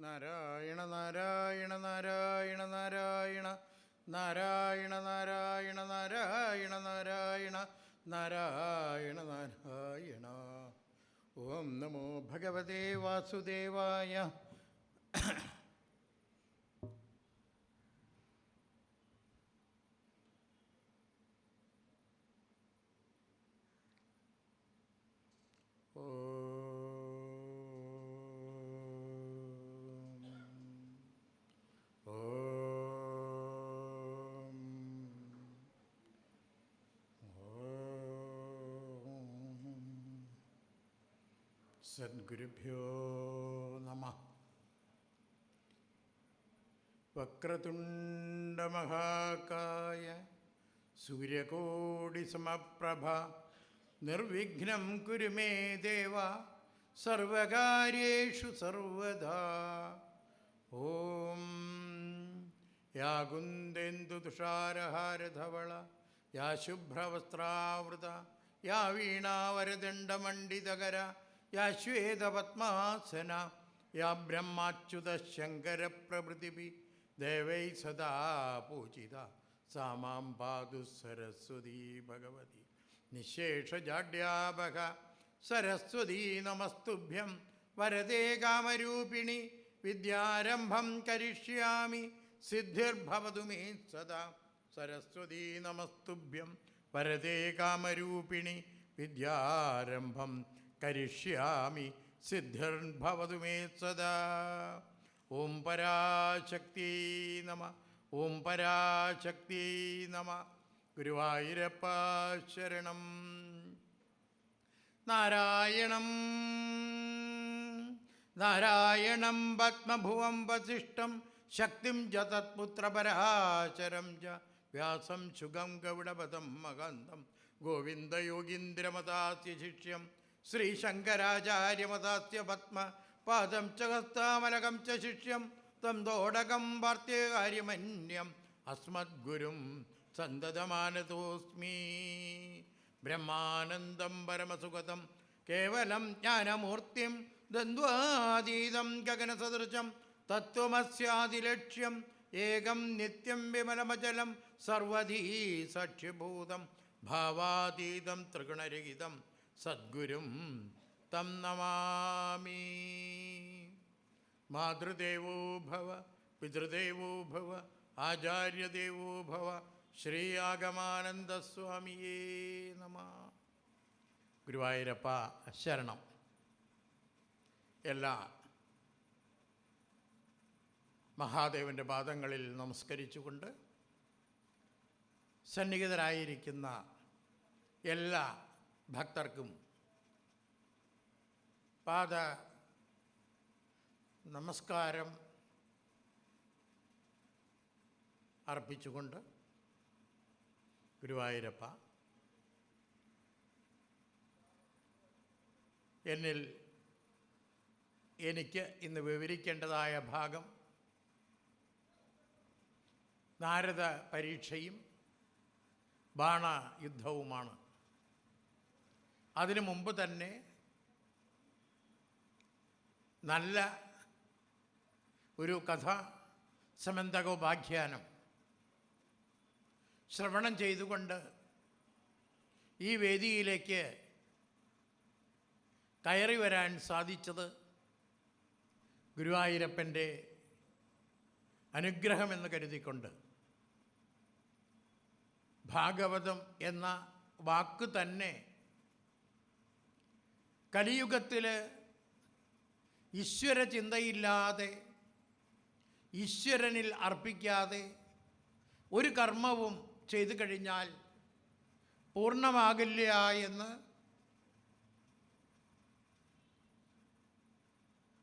നാരായണ നാരായണ നാരായണ നാരായണ നാരായണ നാരായണ നാരായണ നാരായണ നാരായണ നാരായണ. ഓം നമോ ഭഗവതേ വാസുദേവായ. സദ്ഗുരുഭ്യോ നമഃ. വക്രതുണ്ടമഹാകായ സൂര്യകോടിസമപ്രഭ നിർവിഘ്നം കുരു മേ ദേവ സർവകാര്യേഷു സർവദാ. ഓം യാ കുന്ദേന്ദുതുഷാരഹാരധവള യാ ശുഭ്രവസ്ത്രാവൃത യാ വീണാവരദണ്ഡമണ്ഡിതകര യാ ശ്വേതപത്മാസന യാ ബ്രഹ്മാച്യുതശങ്കരപ്രഭൃതിഭി ദേവൈ സദാ പൂജിത സാ മാം പാതു സരസ്വതീ ഭഗവതി നിശേഷജാഡ്യാപക സരസ്വതീ നമസ്തുഭ്യം വരദേ കാമരൂപിണി വിദ്യാരംഭം കരിഷ്യാമി സിദ്ധിർഭവതു മേ സദാ. സരസ്വതീ നമസ്തുഭ്യം വരദേ കാമരൂപിണി വിദ്യാരംഭം കരിഷ്യാമി സിദ്ധിർഭവതു മേ സദാ. ഓം പരാശക്തി നമ. ഓം പരാശക്തി നമ. ഗുരുവായൂരപ്പ ശരണം. നാരായണം നാരായണം പത്മഭുവം വസിഷ്ഠം ശക്തിം ച തത്പുത്രപരാശരം ച വ്യാസം ശുഗം ഗൗഡപദം മകാന്തം ഗോവിന്ദയോഗീന്ദ്രമതാസ്യ ശിഷ്യം ശ്രീശങ്കരാചാര്യമതാസ്യ പത്മ പാദം ച ഹസ്താമലകം ച ശിഷ്യം തം തോടകം വാർത്യകാര്യമന്യം അസ്മദ്ഗുരും സന്തതമാനതോസ്മി. ബ്രഹ്മാനന്ദം പരമസുഗതം കേവലം ജ്ഞാനമൂർത്തിം ദ്വന്ദ്വാതീതം ഗഗനസദൃശം തത്വമസ്യാദിലക്ഷ്യം ഏകം നിത്യം വിമലമചലം സർവധീ സാക്ഷ്യഭൂതം ഭാവാതീതം ത്രിഗുണരഹിതം സദ്ഗുരും തം നമാമി. മാതൃദേവോ ഭവ പിതൃദേവോ ഭവ ആചാര്യദേവോ ഭവ ശ്രീ ആഗമാനന്ദസ്വാമിയേ നമഃ. ഗുരുവായൂരപ്പ ശരണം. എല്ലാ മഹാദേവൻ്റെ പാദങ്ങളിൽ നമസ്കരിച്ചുകൊണ്ട് സന്നിഹിതരായിരിക്കുന്ന എല്ലാ ഭക്തർക്കും പാദ നമസ്കാരം അർപ്പിച്ചുകൊണ്ട് ഗുരുവായൂരപ്പ എനിക്ക് ഇന്ന് വിവരിക്കേണ്ടതായ ഭാഗം നാരദ പരീക്ഷയും ബാണയുദ്ധവുമാണ്. അതിനു മുമ്പ് തന്നെ നല്ല ഒരു കഥ സമന്തകോപാഖ്യാനം ശ്രവണം ചെയ്തുകൊണ്ട് ഈ വേദിയിലേക്ക് കയറി വരാൻ സാധിച്ചത് ഗുരുവായൂരപ്പൻ്റെ അനുഗ്രഹമെന്ന് കരുതിക്കൊണ്ട് ഭാഗവതം എന്ന വാക്ക് തന്നെ കലിയുഗത്തിൽ ഈശ്വര ചിന്തയില്ലാതെ ഈശ്വരനിൽ അർപ്പിക്കാതെ ഒരു കർമ്മവും ചെയ്തു കഴിഞ്ഞാൽ പൂർണ്ണമാകില്ല എന്ന്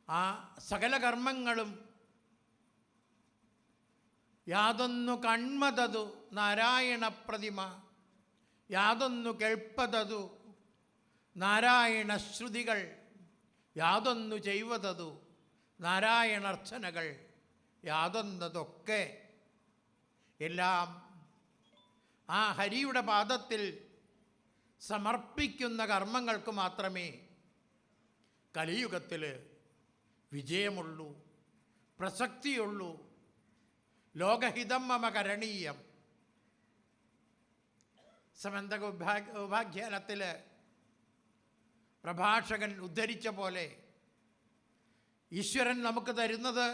ആ സകല കർമ്മങ്ങളും യാതൊന്നു കൺമതതു നാരായണ പ്രതിമ യാതൊന്നു കേൾപ്പതതു നാരായണ ശ്രുതികൾ യാതൊന്നു ചെയ്വതതു നാരായണർച്ചനകൾ യാതൊന്നതൊക്കെ എല്ലാം ആ ഹരിയുടെ പാദത്തിൽ സമർപ്പിക്കുന്ന കർമ്മങ്ങൾക്ക് മാത്രമേ കലിയുഗത്തിൽ വിജയമുള്ളൂ പ്രസക്തിയുള്ളൂ. ലോകഹിതം മമ കരണീയം. സമന്തക ഉപാഖ്യാനത്തിൽ പ്രഭാഷകൻ ഉദ്ധരിച്ച പോലെ ഈശ്വരൻ നമുക്ക് തരുന്നത്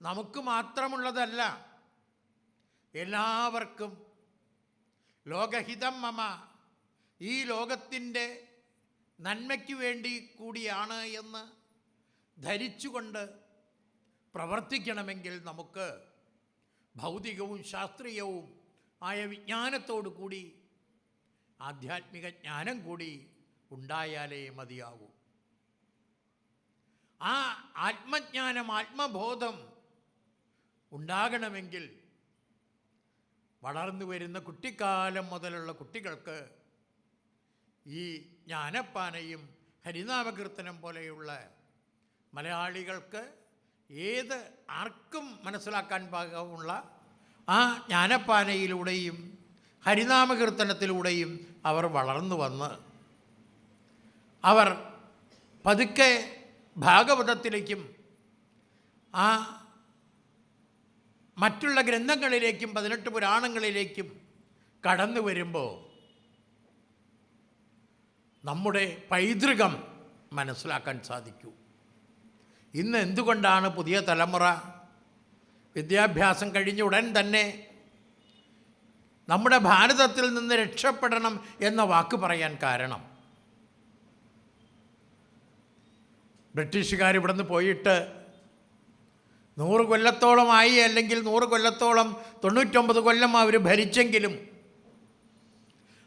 നമുക്ക് മാത്രമുള്ളതല്ല, എല്ലാവർക്കും. ലോകഹിതം മമ, ഈ ലോകത്തിൻ്റെ നന്മയ്ക്ക് വേണ്ടി കൂടിയാണ് എന്ന് ധരിച്ചുകൊണ്ട് പ്രവർത്തിക്കണമെങ്കിൽ നമുക്ക് ഭൗതികവും ശാസ്ത്രീയവും ആയ വിജ്ഞാനത്തോടു കൂടി ആധ്യാത്മിക ജ്ഞാനം കൂടി ഉണ്ടായാലേ മതിയാവൂ. ആ ആത്മജ്ഞാനം, ആത്മബോധം ഉണ്ടാകണമെങ്കിൽ വളർന്നു വരുന്ന കുട്ടിക്കാലം മുതലുള്ള കുട്ടികൾക്ക് ഈ ജ്ഞാനപ്പാനയും ഹരിനാമകീർത്തനം പോലെയുള്ള മലയാളികൾക്ക് ആർക്കും മനസ്സിലാക്കാൻ പാകമുള്ള ആ ജ്ഞാനപ്പാനയിലൂടെയും ഹരിനാമകീർത്തനത്തിലൂടെയും അവർ വളർന്നു വന്ന് അവർ പതുക്കെ ഭാഗവതത്തിലേക്കും ആ മറ്റുള്ള ഗ്രന്ഥങ്ങളിലേക്കും 18 പുരാണങ്ങളിലേക്കും കടന്നു വരുമ്പോൾ നമ്മുടെ പൈതൃകം മനസ്സിലാക്കാൻ സാധിക്കൂ. ഇന്ന് എന്തുകൊണ്ടാണ് പുതിയ തലമുറ വിദ്യാഭ്യാസം കഴിഞ്ഞ ഉടൻ തന്നെ നമ്മുടെ ഭാരതത്തിൽ നിന്ന് രക്ഷപ്പെടണം എന്ന വാക്ക് പറയാൻ കാരണം? ബ്രിട്ടീഷുകാർ ഇവിടെ നിന്ന് പോയിട്ട് 100 കൊല്ലത്തോളമായി, അല്ലെങ്കിൽ 100 കൊല്ലത്തോളം 99 കൊല്ലം അവർ ഭരിച്ചെങ്കിലും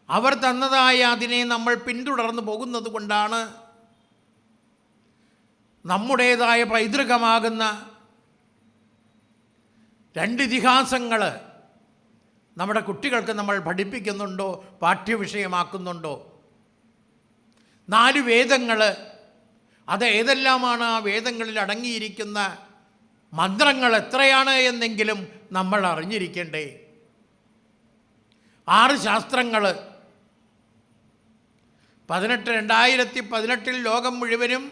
അവർ തന്നതായ അതിനെ നമ്മൾ പിന്തുടർന്നു പോകുന്നത് കൊണ്ടാണ് നമ്മുടേതായ പൈതൃകമാകുന്ന 2 ഇതിഹാസങ്ങൾ നമ്മുടെ കുട്ടികൾക്ക് നമ്മൾ പഠിപ്പിക്കുന്നുണ്ടോ, പാഠ്യവിഷയമാക്കുന്നുണ്ടോ? 4 വേദങ്ങൾ, അത് ഏതെല്ലാമാണ്? ആ വേദങ്ങളിൽ അടങ്ങിയിരിക്കുന്ന മന്ത്രങ്ങൾ എത്രയാണ് എന്നെങ്കിലും നമ്മൾ അറിഞ്ഞിരിക്കണ്ടേ? 6 ശാസ്ത്രങ്ങൾ. 2018 ലോകം മുഴുവനും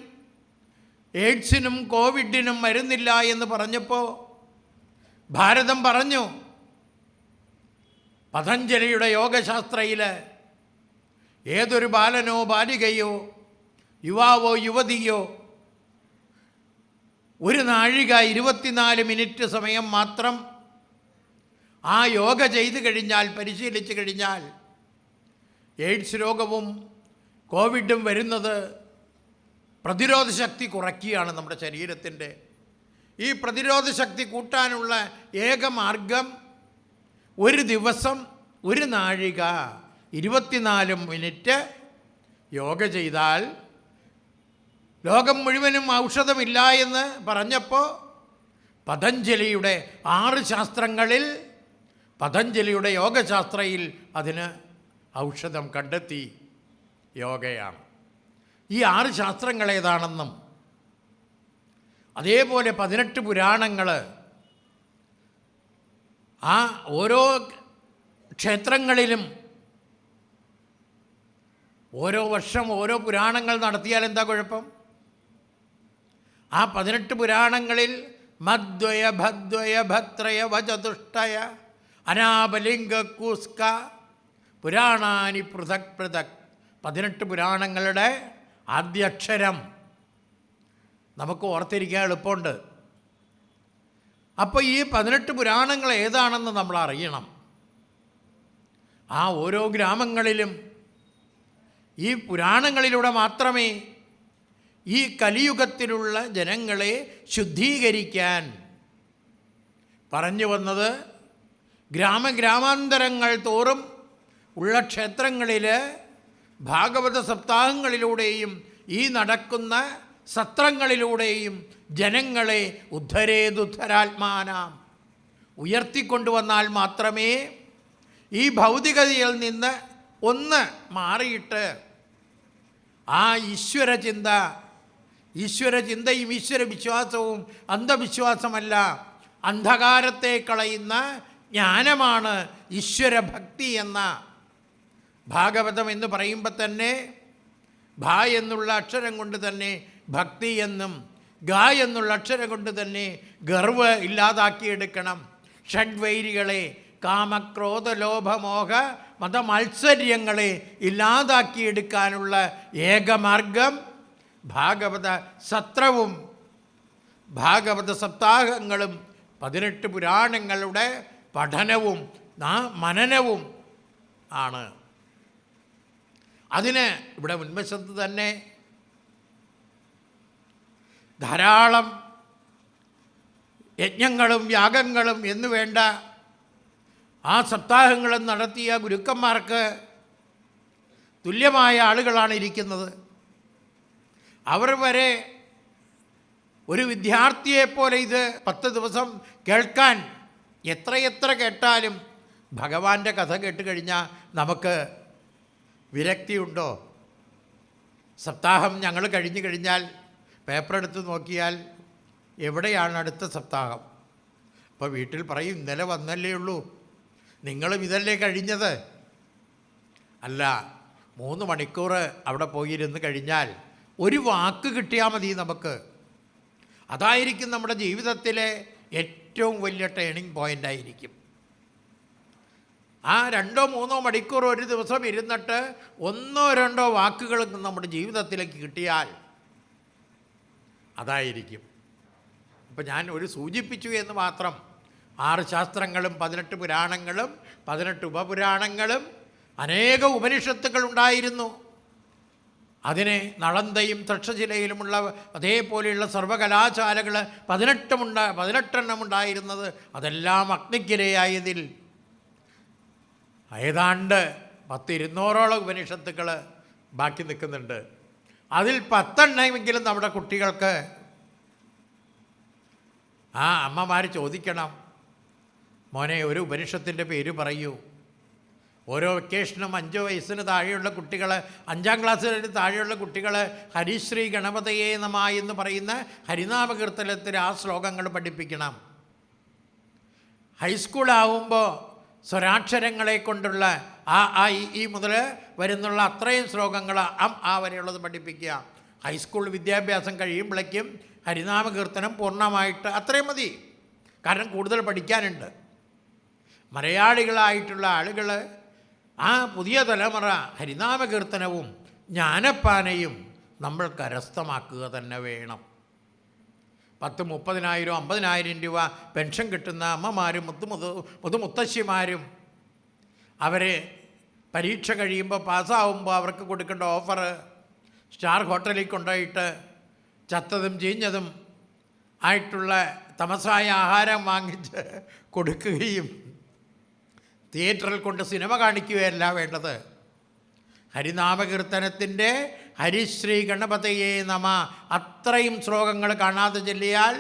എയ്ഡ്സിനും കോവിഡിനും മരുന്നില്ല എന്ന് പറഞ്ഞപ്പോൾ ഭാരതം പറഞ്ഞു, പതഞ്ജലിയുടെ യോഗശാസ്ത്രയിൽ ഏതൊരു ബാലനോ ബാലികയോ യുവാവോ യുവതിയോ 1 നാഴിക 24 മിനിറ്റ് സമയം മാത്രം ആ യോഗ ചെയ്തു കഴിഞ്ഞാൽ, പരിശീലിച്ചു കഴിഞ്ഞാൽ എയ്ഡ്സ് രോഗവും കോവിഡും വരുന്നത് പ്രതിരോധ ശക്തി കുറയ്ക്കുകയാണ് നമ്മുടെ ശരീരത്തിൻ്റെ. ഈ പ്രതിരോധ ശക്തി കൂട്ടാനുള്ള ഏക മാർഗം 1 ദിവസം 1 നാഴിക 24 മിനിറ്റ് യോഗ ചെയ്താൽ ലോകം മുഴുവനും ഔഷധമില്ല എന്ന് പറഞ്ഞപ്പോൾ പതഞ്ജലിയുടെ 6 ശാസ്ത്രങ്ങളിൽ പതഞ്ജലിയുടെ യോഗശാസ്ത്രയിൽ അതിന് ഔഷധം കണ്ടെത്തി. യോഗയാണ്. ഈ 6 ശാസ്ത്രങ്ങൾ ഏതാണെന്നും അതേപോലെ 18 പുരാണങ്ങൾ, ആ ഓരോ ക്ഷേത്രങ്ങളിലും ഓരോ വർഷം ഓരോ പുരാണങ്ങൾ നടത്തിയാൽ എന്താ കുഴപ്പം? ആ 18 പുരാണങ്ങളിൽ മദ്വയ ഭദ്വയ ഭത്രയ വചതുഷ്ടയ അനാപലിംഗ കൂസ്ക പുരാണാനി പൃഥക് പൃഥക്. 18 പുരാണങ്ങളുടെ ആദ്യാക്ഷരം നമുക്ക് ഓർത്തിരിക്കാൻ എളുപ്പമുണ്ട്. അപ്പോൾ ഈ 18 പുരാണങ്ങൾ ഏതാണെന്ന് നമ്മൾ അറിയണം. ആ ഓരോ ഗ്രാമങ്ങളിലും ഈ പുരാണങ്ങളിലൂടെ മാത്രമേ ഈ കലിയുഗത്തിലുള്ള ജനങ്ങളെ ശുദ്ധീകരിക്കാൻ പറഞ്ഞു വന്നത്. ഗ്രാമാന്തരങ്ങൾ തോറും ഉള്ള ക്ഷേത്രങ്ങളിൽ ഭാഗവത സപ്താഹങ്ങളിലൂടെയും ഈ നടക്കുന്ന സത്രങ്ങളിലൂടെയും ജനങ്ങളെ ഉദ്ധരേതുദ്ധരാത്മാനാം ഉയർത്തിക്കൊണ്ടുവന്നാൽ മാത്രമേ ഈ ഭൗതികതയിൽ നിന്ന് ഒന്ന് മാറിയിട്ട് ആ ഈശ്വരചിന്തയും ഈശ്വരവിശ്വാസവും അന്ധവിശ്വാസമല്ല, അന്ധകാരത്തെ കളയുന്ന ജ്ഞാനമാണ് ഈശ്വരഭക്തി എന്ന ഭാഗവതം എന്ന് പറയുമ്പോൾ തന്നെ ഭ എന്നുള്ള അക്ഷരം കൊണ്ട് തന്നെ ഭക്തി എന്നും ഗ എന്നുള്ള അക്ഷരം കൊണ്ട് തന്നെ ഗർവ് ഇല്ലാതാക്കിയെടുക്കണം. ഷഡ്വൈരികളെ, കാമക്രോധ ലോഭമോഹ മതമത്സര്യങ്ങളെ ഇല്ലാതാക്കിയെടുക്കാനുള്ള ഏകമാർഗം ഭാഗവത സത്രവും ഭാഗവത സപ്താഹങ്ങളും 18 പുരാണങ്ങളുടെ പഠനവും മനനവും ആണ്. അതിന് ഇവിടെ മുൻവശത്ത് തന്നെ ധാരാളം യജ്ഞങ്ങളും യാഗങ്ങളും എന്നു വേണ്ട ആ സപ്താഹങ്ങളും നടത്തിയ ഗുരുക്കന്മാർക്ക് തുല്യമായ ആളുകളാണ് ഇരിക്കുന്നത്. അവർ വരെ ഒരു വിദ്യാർത്ഥിയെപ്പോലെ ഇത് 10 ദിവസം കേൾക്കാൻ എത്രയെത്ര കേട്ടാലും ഭഗവാന്റെ കഥ കേട്ട് കഴിഞ്ഞാൽ നമുക്ക് വിരക്തിയുണ്ടോ? സപ്താഹം ഞങ്ങൾ കഴിഞ്ഞു കഴിഞ്ഞാൽ പേപ്പറെടുത്ത് നോക്കിയാൽ എവിടെയാണ് അടുത്ത സപ്താഹം? അപ്പോൾ വീട്ടിൽ പറയും, ഇന്നലെ വന്നല്ലേ ഉള്ളൂ, നിങ്ങളും ഇതല്ലേ കഴിഞ്ഞത്. അല്ല, 3 മണിക്കൂർ അവിടെ പോയിരുന്ന് കഴിഞ്ഞാൽ ഒരു വാക്ക് കിട്ടിയാൽ മതി നമുക്ക്. അതായിരിക്കും നമ്മുടെ ജീവിതത്തിലെ ഏറ്റവും വലിയ ടേണിംഗ് പോയിൻ്റായിരിക്കും. ആ 2-3 മണിക്കൂർ ഒരു ദിവസം ഇരുന്നിട്ട് 1-2 വാക്കുകൾ നമ്മുടെ ജീവിതത്തിലേക്ക് കിട്ടിയാൽ അതായിരിക്കും. ഇപ്പം ഞാൻ ഒരു സൂചിപ്പിച്ചു എന്ന് മാത്രം. 6 ശാസ്ത്രങ്ങളും 18 പുരാണങ്ങളും 18 ഉപപുരാണങ്ങളും അനേക ഉപനിഷത്തുക്കളുണ്ടായിരുന്നു. അതിനെ നളന്തയും തക്ഷശിലയിലുമുള്ള അതേപോലെയുള്ള സർവകലാശാലകൾ 18 ഉണ്ടായിരുന്നത്. അതെല്ലാം അഗ്നിക്കിരയായതിൽ ഏതാണ്ട് 200 ഉപനിഷത്തുക്കൾ ബാക്കി നിൽക്കുന്നുണ്ട്. അതിൽ 10 നമ്മുടെ കുട്ടികൾക്ക് ആ അമ്മമാർ ചോദിക്കണം, മോനെ ഒരു ഉപനിഷത്തിൻ്റെ പേര് പറയൂ. ഓരോ വെക്കേഷനും 5 വയസ്സിന് താഴെയുള്ള കുട്ടികൾ, 5ാം ക്ലാസ്സിന് താഴെയുള്ള കുട്ടികൾ ഹരിശ്രീ ഗണപതയേ നമഃ എന്ന് പറയുന്ന ഹരിനാമകീർത്തനത്തിൽ ആ ശ്ലോകങ്ങൾ പഠിപ്പിക്കണം. ഹൈസ്കൂളാവുമ്പോൾ സ്വരാക്ഷരങ്ങളെ കൊണ്ടുള്ള ആ ഈ മുതൽ വരുന്നുള്ള അത്രയും ശ്ലോകങ്ങൾ ആ വരെയുള്ളത് പഠിപ്പിക്കുക. ഹൈസ്കൂൾ വിദ്യാഭ്യാസം കഴിയുമ്പോഴേക്കും ഹരിനാമകീർത്തനം പൂർണ്ണമായിട്ട് അത്രയും മതി. കാരണം കൂടുതൽ പഠിക്കാനുണ്ട്. മലയാളികളായിട്ടുള്ള ആളുകൾ ആ പുതിയ തലമുറ ഹരിനാമകീർത്തനവും ജ്ഞാനപ്പാനയും നമ്മൾ കരസ്ഥമാക്കുക തന്നെ വേണം. 10,000, 30,000, 50,000 രൂപ പെൻഷൻ കിട്ടുന്ന അമ്മമാരും മുതുമുത്തശ്ശിമാരും അവർ പരീക്ഷ കഴിയുമ്പോൾ പാസ്സാവുമ്പോൾ അവർക്ക് കൊടുക്കേണ്ട ഓഫർ സ്റ്റാർ ഹോട്ടലിൽ കൊണ്ടുപോയിട്ട് ചത്തതും ചീഞ്ഞതും ആയിട്ടുള്ള തമസായ ആഹാരം വാങ്ങിച്ച് കൊടുക്കുകയും തിയേറ്ററിൽ കൊണ്ട് സിനിമ കാണിക്കുകയല്ല വേണ്ടത്. ഹരിനാമകീർത്തനത്തിൻ്റെ ഹരിശ്രീ ഗണപതയേ നമഃ അത്രയും ശ്ലോകങ്ങൾ കാണാതെ ചൊല്ലിയാൽ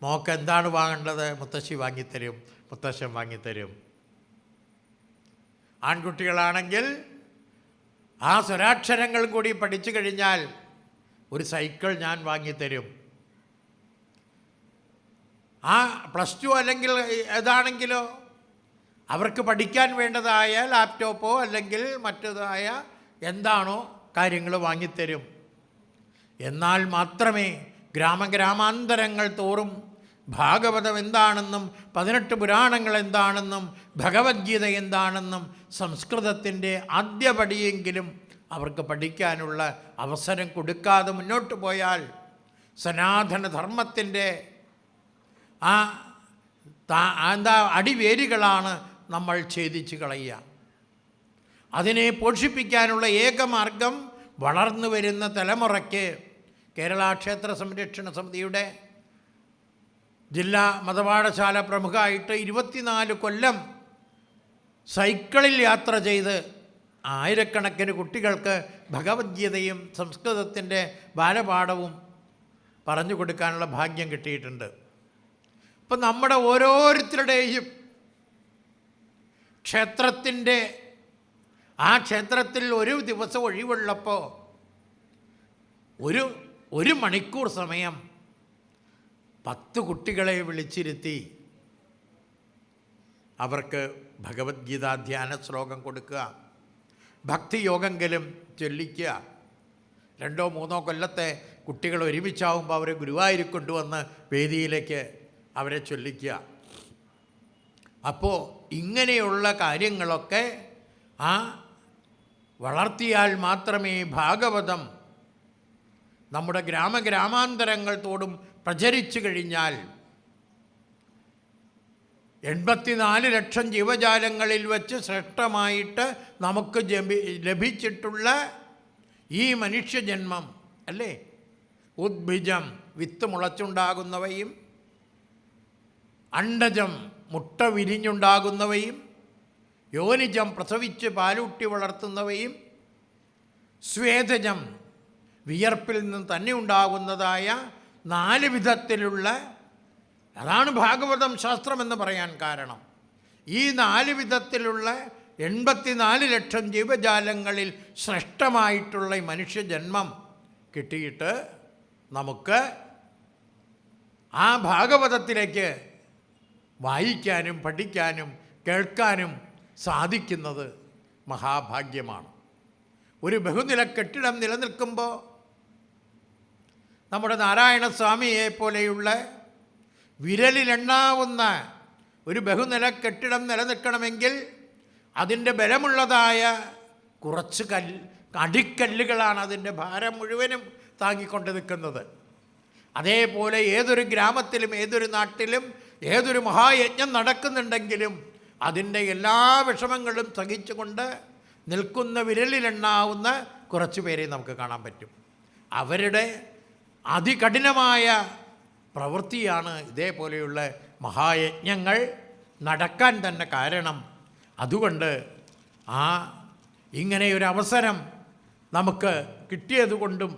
മോക്ക് എന്താണ് വാങ്ങേണ്ടത്? മുത്തശ്ശി വാങ്ങിത്തരും, മുത്തശ്ശൻ വാങ്ങിത്തരും. ആൺകുട്ടികളാണെങ്കിൽ ആ സ്വരാക്ഷരങ്ങൾ കൂടി പഠിച്ചു കഴിഞ്ഞാൽ ഒരു സൈക്കിൾ ഞാൻ വാങ്ങിത്തരും. ആ +2 അല്ലെങ്കിൽ ഏതാണെങ്കിലോ അവർക്ക് പഠിക്കാൻ വേണ്ടതായ ലാപ്ടോപ്പോ അല്ലെങ്കിൽ മറ്റേതായ എന്താണോ കാര്യങ്ങൾ വാങ്ങിത്തരും. എന്നാൽ മാത്രമേ ഗ്രാമാന്തരങ്ങൾ തോറും ഭാഗവതം എന്താണെന്നും 18 പുരാണങ്ങൾ എന്താണെന്നും ഭഗവത്ഗീത എന്താണെന്നും സംസ്കൃതത്തിൻ്റെ ആദ്യപടിയെങ്കിലും അവർക്ക് പഠിക്കാനുള്ള അവസരം കൊടുക്കാതെ മുന്നോട്ട് പോയാൽ സനാതനധർമ്മത്തിൻ്റെ അടിവേരുകളാണ് നമ്മൾ ഛേദിച്ച് കളയുക. അതിനെ പോഷിപ്പിക്കാനുള്ള ഏകമാർഗം വളർന്നു വരുന്ന തലമുറയ്ക്ക് കേരള ക്ഷേത്ര സംരക്ഷണ സമിതിയുടെ ജില്ലാ മതപാഠശാല പ്രമുഖമായിട്ട് 24 കൊല്ലം സൈക്കിളിൽ യാത്ര ചെയ്ത് ആയിരക്കണക്കിന് കുട്ടികൾക്ക് ഭഗവത്ഗീതയും സംസ്കൃതത്തിൻ്റെ ബാലപാഠവും പറഞ്ഞു കൊടുക്കാനുള്ള ഭാഗ്യം കിട്ടിയിട്ടുണ്ട്. അപ്പം നമ്മുടെ ഓരോരുത്തരുടെയും ക്ഷേത്രത്തിൻ്റെ ക്ഷേത്രത്തിൽ ഒരു ദിവസം ഒഴിവുള്ളപ്പോൾ ഒരു മണിക്കൂർ സമയം 10 കുട്ടികളെ വിളിച്ചിരുത്തി അവർക്ക് ഭഗവത്ഗീത ധ്യാന ശ്ലോകം കൊടുക്കുക, ഭക്തിയോഗെങ്കിലും ചൊല്ലിക്കുക. 2 3 കൊല്ലത്തെ കുട്ടികൾ ഒരുമിച്ചാവുമ്പോൾ അവരെ ഗുരുവായൂർ കൊണ്ടുവന്ന് വേദിയിലേക്ക് അവരെ ചൊല്ലിക്കുക. അപ്പോൾ ഇങ്ങനെയുള്ള കാര്യങ്ങളൊക്കെ വളർത്തിയാൽ മാത്രമേ ഭാഗവതം നമ്മുടെ ഗ്രാമാന്തരങ്ങൾ തോടും പ്രചരിച്ചു കഴിഞ്ഞാൽ 84 ലക്ഷം ജീവജാലങ്ങളിൽ വച്ച് ശ്രേഷ്ഠമായിട്ട് നമുക്ക് ലഭിച്ചിട്ടുള്ള ഈ മനുഷ്യജന്മം അല്ലേ, ഉദ്ഭിജം വിത്ത് മുളച്ചുണ്ടാകുന്നവയും, അണ്ടജം മുട്ട വിരിഞ്ഞുണ്ടാകുന്നവയും, യോനിജം പ്രസവിച്ച് പാലൂട്ടി വളർത്തുന്നവയും, സ്വേദജം വിയർപ്പിൽ നിന്ന് തന്നെ ഉണ്ടാകുന്നതായ 4 വിധത്തിലുള്ള, അതാണ് ഭാഗവതം ശാസ്ത്രമെന്ന് പറയാൻ കാരണം. ഈ 4 വിധത്തിലുള്ള 84 ലക്ഷം ജീവജാലങ്ങളിൽ ശ്രേഷ്ഠമായിട്ടുള്ള ഈ മനുഷ്യജന്മം കിട്ടിയിട്ട് നമുക്ക് ആ ഭാഗവതത്തിലേക്ക് വായിക്കാനും പഠിക്കാനും കേൾക്കാനും സാധിക്കുന്നത് മഹാഭാഗ്യമാണ്. ഒരു ബഹുനില കെട്ടിടം നിലനിൽക്കുമ്പോൾ നമ്മുടെ നാരായണസ്വാമിയെ പോലെയുള്ള വിരലിലെണ്ണാവുന്ന ഒരു ബഹുനില കെട്ടിടം നിലനിൽക്കണമെങ്കിൽ അതിൻ്റെ ബലമുള്ളതായ കുറച്ച് അടിക്കല്ലുകളാണ് അതിൻ്റെ ഭാരം മുഴുവനും താങ്ങിക്കൊണ്ട് നിൽക്കുന്നത്. അതേപോലെ ഏതൊരു ഗ്രാമത്തിലും ഏതൊരു നാട്ടിലും ഏതൊരു മഹായജ്ഞം നടക്കുന്നുണ്ടെങ്കിലും അതിൻ്റെ എല്ലാ വിഷമങ്ങളും സഹിച്ചുകൊണ്ട് നിൽക്കുന്ന വിരലിലെണ്ണാവുന്ന കുറച്ച് പേരെ നമുക്ക് കാണാൻ പറ്റും. അവരുടെ അതികഠിനമായ പ്രവൃത്തിയാണ് ഇതേപോലെയുള്ള മഹായജ്ഞങ്ങൾ നടക്കാൻ തന്നെ കാരണം. അതുകൊണ്ട് ഇങ്ങനെയൊരു അവസരം നമുക്ക് കിട്ടിയതുകൊണ്ടും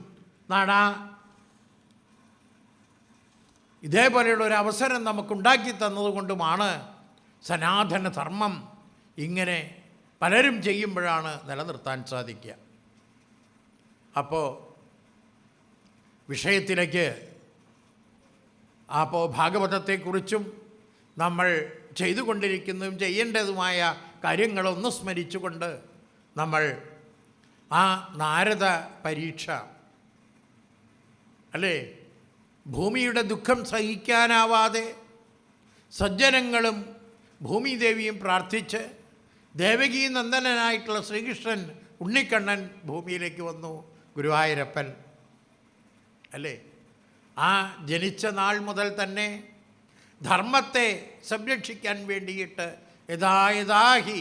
ഇതേപോലെയുള്ള ഒരു അവസരം നമുക്കുണ്ടാക്കി തന്നതുകൊണ്ടുമാണ് സനാതന ധർമ്മം ഇങ്ങനെ പലരും ചെയ്യുമ്പോഴാണ് നിലനിർത്താൻ സാധിക്കുക. അപ്പോൾ വിഷയത്തിലേക്ക്, ഭാഗവതത്തെക്കുറിച്ചും നമ്മൾ ചെയ്തുകൊണ്ടിരിക്കുന്നതും ചെയ്യേണ്ടതുമായ കാര്യങ്ങളൊന്ന് സ്മരിച്ചുകൊണ്ട് നമ്മൾ നാരദ പരീക്ഷ അല്ലേ, ഭൂമിയുടെ ദുഃഖം സഹിക്കാനാവാതെ സജ്ജനങ്ങളും ഭൂമിദേവിയും പ്രാർത്ഥിച്ച് ദേവകീ നന്ദനായിട്ടുള്ള ശ്രീകൃഷ്ണൻ ഉണ്ണിക്കണ്ണൻ ഭൂമിയിലേക്ക് വന്നു, ഗുരുവായൂരപ്പൻ അല്ലേ. ജനിച്ച നാൾ മുതൽ തന്നെ ധർമ്മത്തെ സംരക്ഷിക്കാൻ വേണ്ടിയിട്ട് യഥാഹി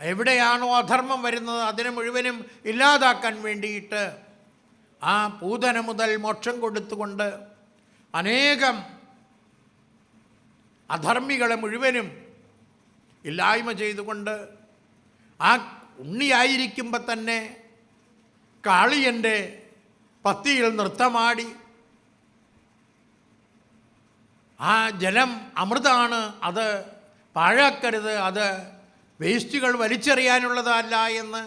എവിടെയാണോ അധർമ്മം വരുന്നത് അതിനെ മുഴുവനും ഇല്ലാതാക്കാൻ വേണ്ടിയിട്ട് പൂതന മുതൽ മോക്ഷം കൊടുത്തുകൊണ്ട് അനേകം അധർമ്മികളെ മുഴുവനും ഇല്ലായ്മ ചെയ്തുകൊണ്ട് ഉണ്ണിയായിരിക്കുമ്പോൾ തന്നെ കാളിയൻ്റെ പത്തിയിൽ നൃത്തമാടി ജലം അമൃതാണ്, അത് പാഴാക്കരുത്, അത് വേസ്റ്റുകൾ വലിച്ചെറിയാനുള്ളതല്ല എന്ന്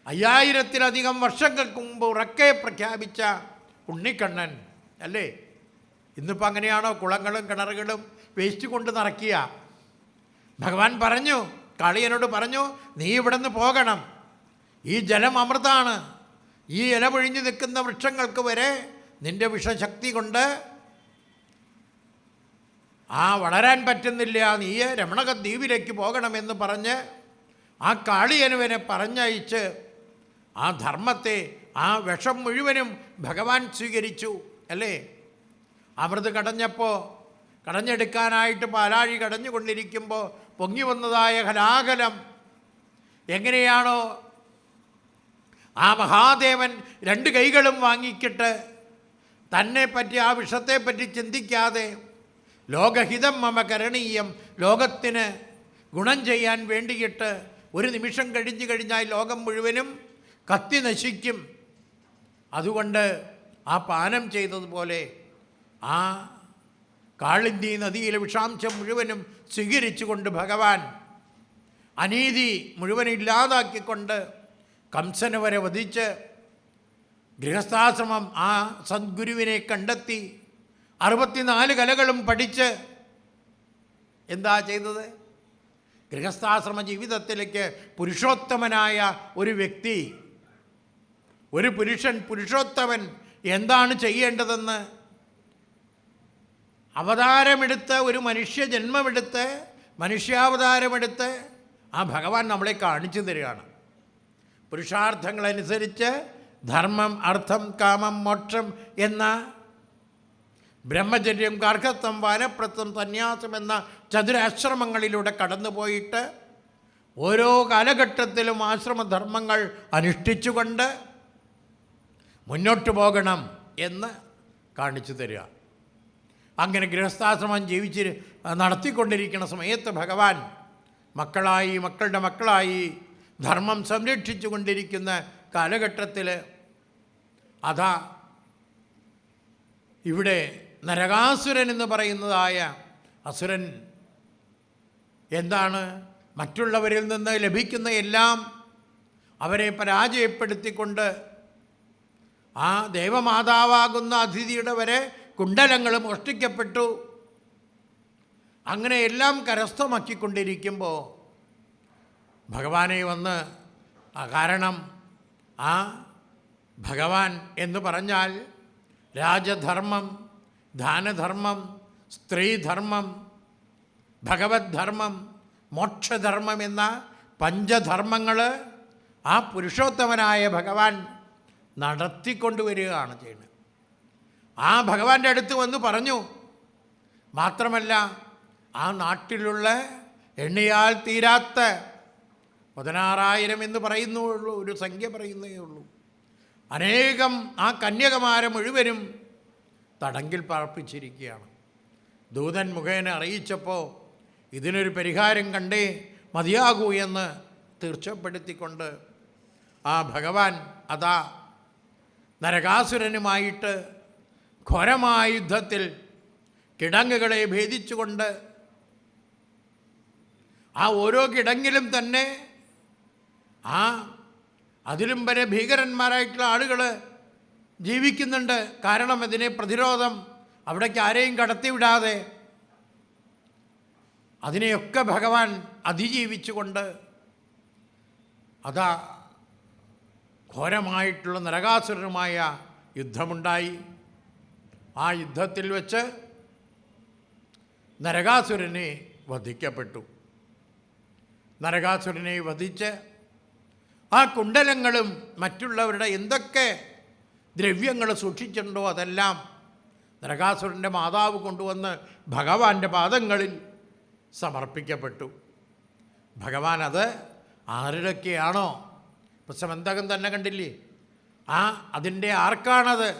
5000-ലധികം വർഷങ്ങൾക്ക് മുമ്പ് ഉറക്കെ പ്രഖ്യാപിച്ച ഉണ്ണിക്കണ്ണൻ അല്ലേ. ഇന്നിപ്പോൾ അങ്ങനെയാണോ? കുളങ്ങളും കിണറുകളും വേസ്റ്റ് കൊണ്ട് നിറയ്ക്കുക. ഭഗവാൻ പറഞ്ഞു, കാളിയനോട് പറഞ്ഞു, നീ ഇവിടെ നിന്ന് പോകണം, ഈ ജലം അമൃതാണ്, ഈ ഇല പൊഴിഞ്ഞു നിൽക്കുന്ന വൃക്ഷങ്ങൾക്ക് വരെ നിൻ്റെ വിഷശക്തി കൊണ്ട് വളരാൻ പറ്റുന്നില്ല, നീ രമണക ദ്വീപിലേക്ക് പോകണമെന്ന് പറഞ്ഞ് കാളിയനുവിനെ പറഞ്ഞയച്ച് ധർമ്മത്തെ വിഷം മുഴുവനും ഭഗവാൻ സ്വീകരിച്ചു അല്ലേ. അമൃത് കടഞ്ഞെടുക്കാനായിട്ട് പാലാഴി കടഞ്ഞുകൊണ്ടിരിക്കുമ്പോൾ പൊങ്ങി വന്നതായ ഹലാഹലം എങ്ങനെയാണോ മഹാദേവൻ 2 കൈകളും വാങ്ങിക്കിട്ട് തന്നെപ്പറ്റി വിഷത്തെപ്പറ്റി ചിന്തിക്കാതെ ലോകഹിതം മമ കരണീയം, ലോകത്തിന് ഗുണം ചെയ്യാൻ വേണ്ടിയിട്ട് ഒരു നിമിഷം കഴിഞ്ഞു കഴിഞ്ഞാൽ ലോകം മുഴുവനും കത്തി നശിക്കും, അതുകൊണ്ട് പാനം ചെയ്തതുപോലെ കാളിന്തി നദിയിലെ വിഷാംശം മുഴുവനും സ്വീകരിച്ചുകൊണ്ട് ഭഗവാൻ അനീതി മുഴുവൻ ഇല്ലാതാക്കിക്കൊണ്ട് കംസനെ വരെ വധിച്ച് ഗൃഹസ്ഥാശ്രമം സദ്ഗുരുവിനെ കണ്ടെത്തി 64 കലകളും പഠിച്ച് എന്താ ചെയ്തത്? ഗൃഹസ്ഥാശ്രമ ജീവിതത്തിലേക്ക് പുരുഷോത്തമനായ ഒരു വ്യക്തി ഒരു പുരുഷൻ, പുരുഷോത്തമൻ എന്താണ് ചെയ്യേണ്ടതെന്ന് അവതാരമെടുത്ത്, ഒരു മനുഷ്യ ജന്മമെടുത്ത്, മനുഷ്യാവതാരമെടുത്ത് ആ ഭഗവാൻ നമ്മളെ കാണിച്ചു തരികയാണ്. പുരുഷാർത്ഥങ്ങളനുസരിച്ച് ധർമ്മം, അർത്ഥം, കാമം, മോക്ഷം എന്ന ബ്രഹ്മചര്യം, ഗാർഹസ്ഥം, വാനപ്രസ്ഥം, സന്യാസം എന്ന ചതുരാശ്രമങ്ങളിലൂടെ കടന്നുപോയിട്ട് ഓരോ കാലഘട്ടത്തിലും ആശ്രമധർമ്മങ്ങൾ അനുഷ്ഠിച്ചുകൊണ്ട് മുന്നോട്ട് പോകണം എന്ന് കാണിച്ചു തരിക. അങ്ങനെ ഗൃഹസ്ഥാശ്രമം നടത്തിക്കൊണ്ടിരിക്കുന്ന സമയത്ത് ഭഗവാൻ മക്കളായി, മക്കളുടെ മക്കളായി ധർമ്മം സംരക്ഷിച്ചു കൊണ്ടിരിക്കുന്ന കാലഘട്ടത്തിൽ അതാ ഇവിടെ നരകാസുരൻ എന്ന് പറയുന്നതായ അസുരൻ എന്താണ്, മറ്റുള്ളവരിൽ നിന്ന് ലഭിക്കുന്ന എല്ലാം അവരെ പരാജയപ്പെടുത്തിക്കൊണ്ട് ആ ദേവമാതാവാകുന്ന അതിഥിയുടെ വരെ കുണ്ടലങ്ങൾ മോഷ്ടിക്കപ്പെട്ടു. അങ്ങനെ എല്ലാം കരസ്ഥമാക്കിക്കൊണ്ടിരിക്കുമ്പോൾ ഭഗവാനെ വന്ന്, കാരണം ആ ഭഗവാൻ എന്ന് പറഞ്ഞാൽ രാജധർമ്മം, ദാനധർമ്മം, സ്ത്രീധർമ്മം, ഭഗവത് ധർമ്മം, മോക്ഷധർമ്മം എന്ന പഞ്ചധർമ്മങ്ങൾ ആ പുരുഷോത്തമനായ ഭഗവാൻ നടത്തിക്കൊണ്ടുവരികയാണ് ചെയ്യുന്നത്. ആ ഭഗവാന്റെ അടുത്ത് വന്ന് പറഞ്ഞു. മാത്രമല്ല ആ നാട്ടിലുള്ള എണ്ണിയാൽ തീരാത്ത 16,000 എന്ന് പറയുന്നുള്ളൂ, ഒരു സംഖ്യ പറയുന്നേ ഉള്ളൂ, അനേകം ആ കന്യകമാരെ മുഴുവനും തടങ്കിൽ പാർപ്പിച്ചിരിക്കുകയാണ്. ദൂതൻ മുഖേന അറിയിച്ചപ്പോൾ ഇതിനൊരു പരിഹാരം കണ്ടേ മതിയാകൂ എന്ന് തീർച്ചപ്പെടുത്തിക്കൊണ്ട് ആ ഭഗവാൻ അതാ നരകാസുരനുമായിട്ട് ഘോരമായ യുദ്ധത്തിൽ കിടങ്ങുകളെ ഭേദിച്ചുകൊണ്ട് ആ ഓരോ കിടങ്ങിലും തന്നെ അതിലും വരെ ഭീകരന്മാരായിട്ടുള്ള ആളുകൾ ജീവിക്കുന്നുണ്ട്. കാരണം അതിനെ പ്രതിരോധം, അവിടേക്ക് ആരെയും കടത്തിവിടാതെ അതിനെയൊക്കെ ഭഗവാൻ അതിജീവിച്ചുകൊണ്ട് അതാ ഘോരമായിട്ടുള്ള നരകാസുരനുമായ യുദ്ധമുണ്ടായി. ആ യുദ്ധത്തിൽ വെച്ച് നരകാസുരനെ വധിക്കപ്പെട്ടു. നരകാസുരനെ വധിച്ച് ആ കുണ്ടലങ്ങളും മറ്റുള്ളവരുടെ എന്തൊക്കെ ദ്രവ്യങ്ങൾ സൂക്ഷിച്ചിട്ടുണ്ടോ അതെല്ലാം നരകാസുരൻ്റെ മാതാവ് കൊണ്ടുവന്ന് ഭഗവാന്റെ പാദങ്ങളിൽ സമർപ്പിക്കപ്പെട്ടു. ഭഗവാൻ അത് ആരുടെയൊക്കെയാണോ, ഇപ്പം സമന്തകം തന്നെ കണ്ടില്ലേ, അതിൻ്റെ ആർക്കാണത്,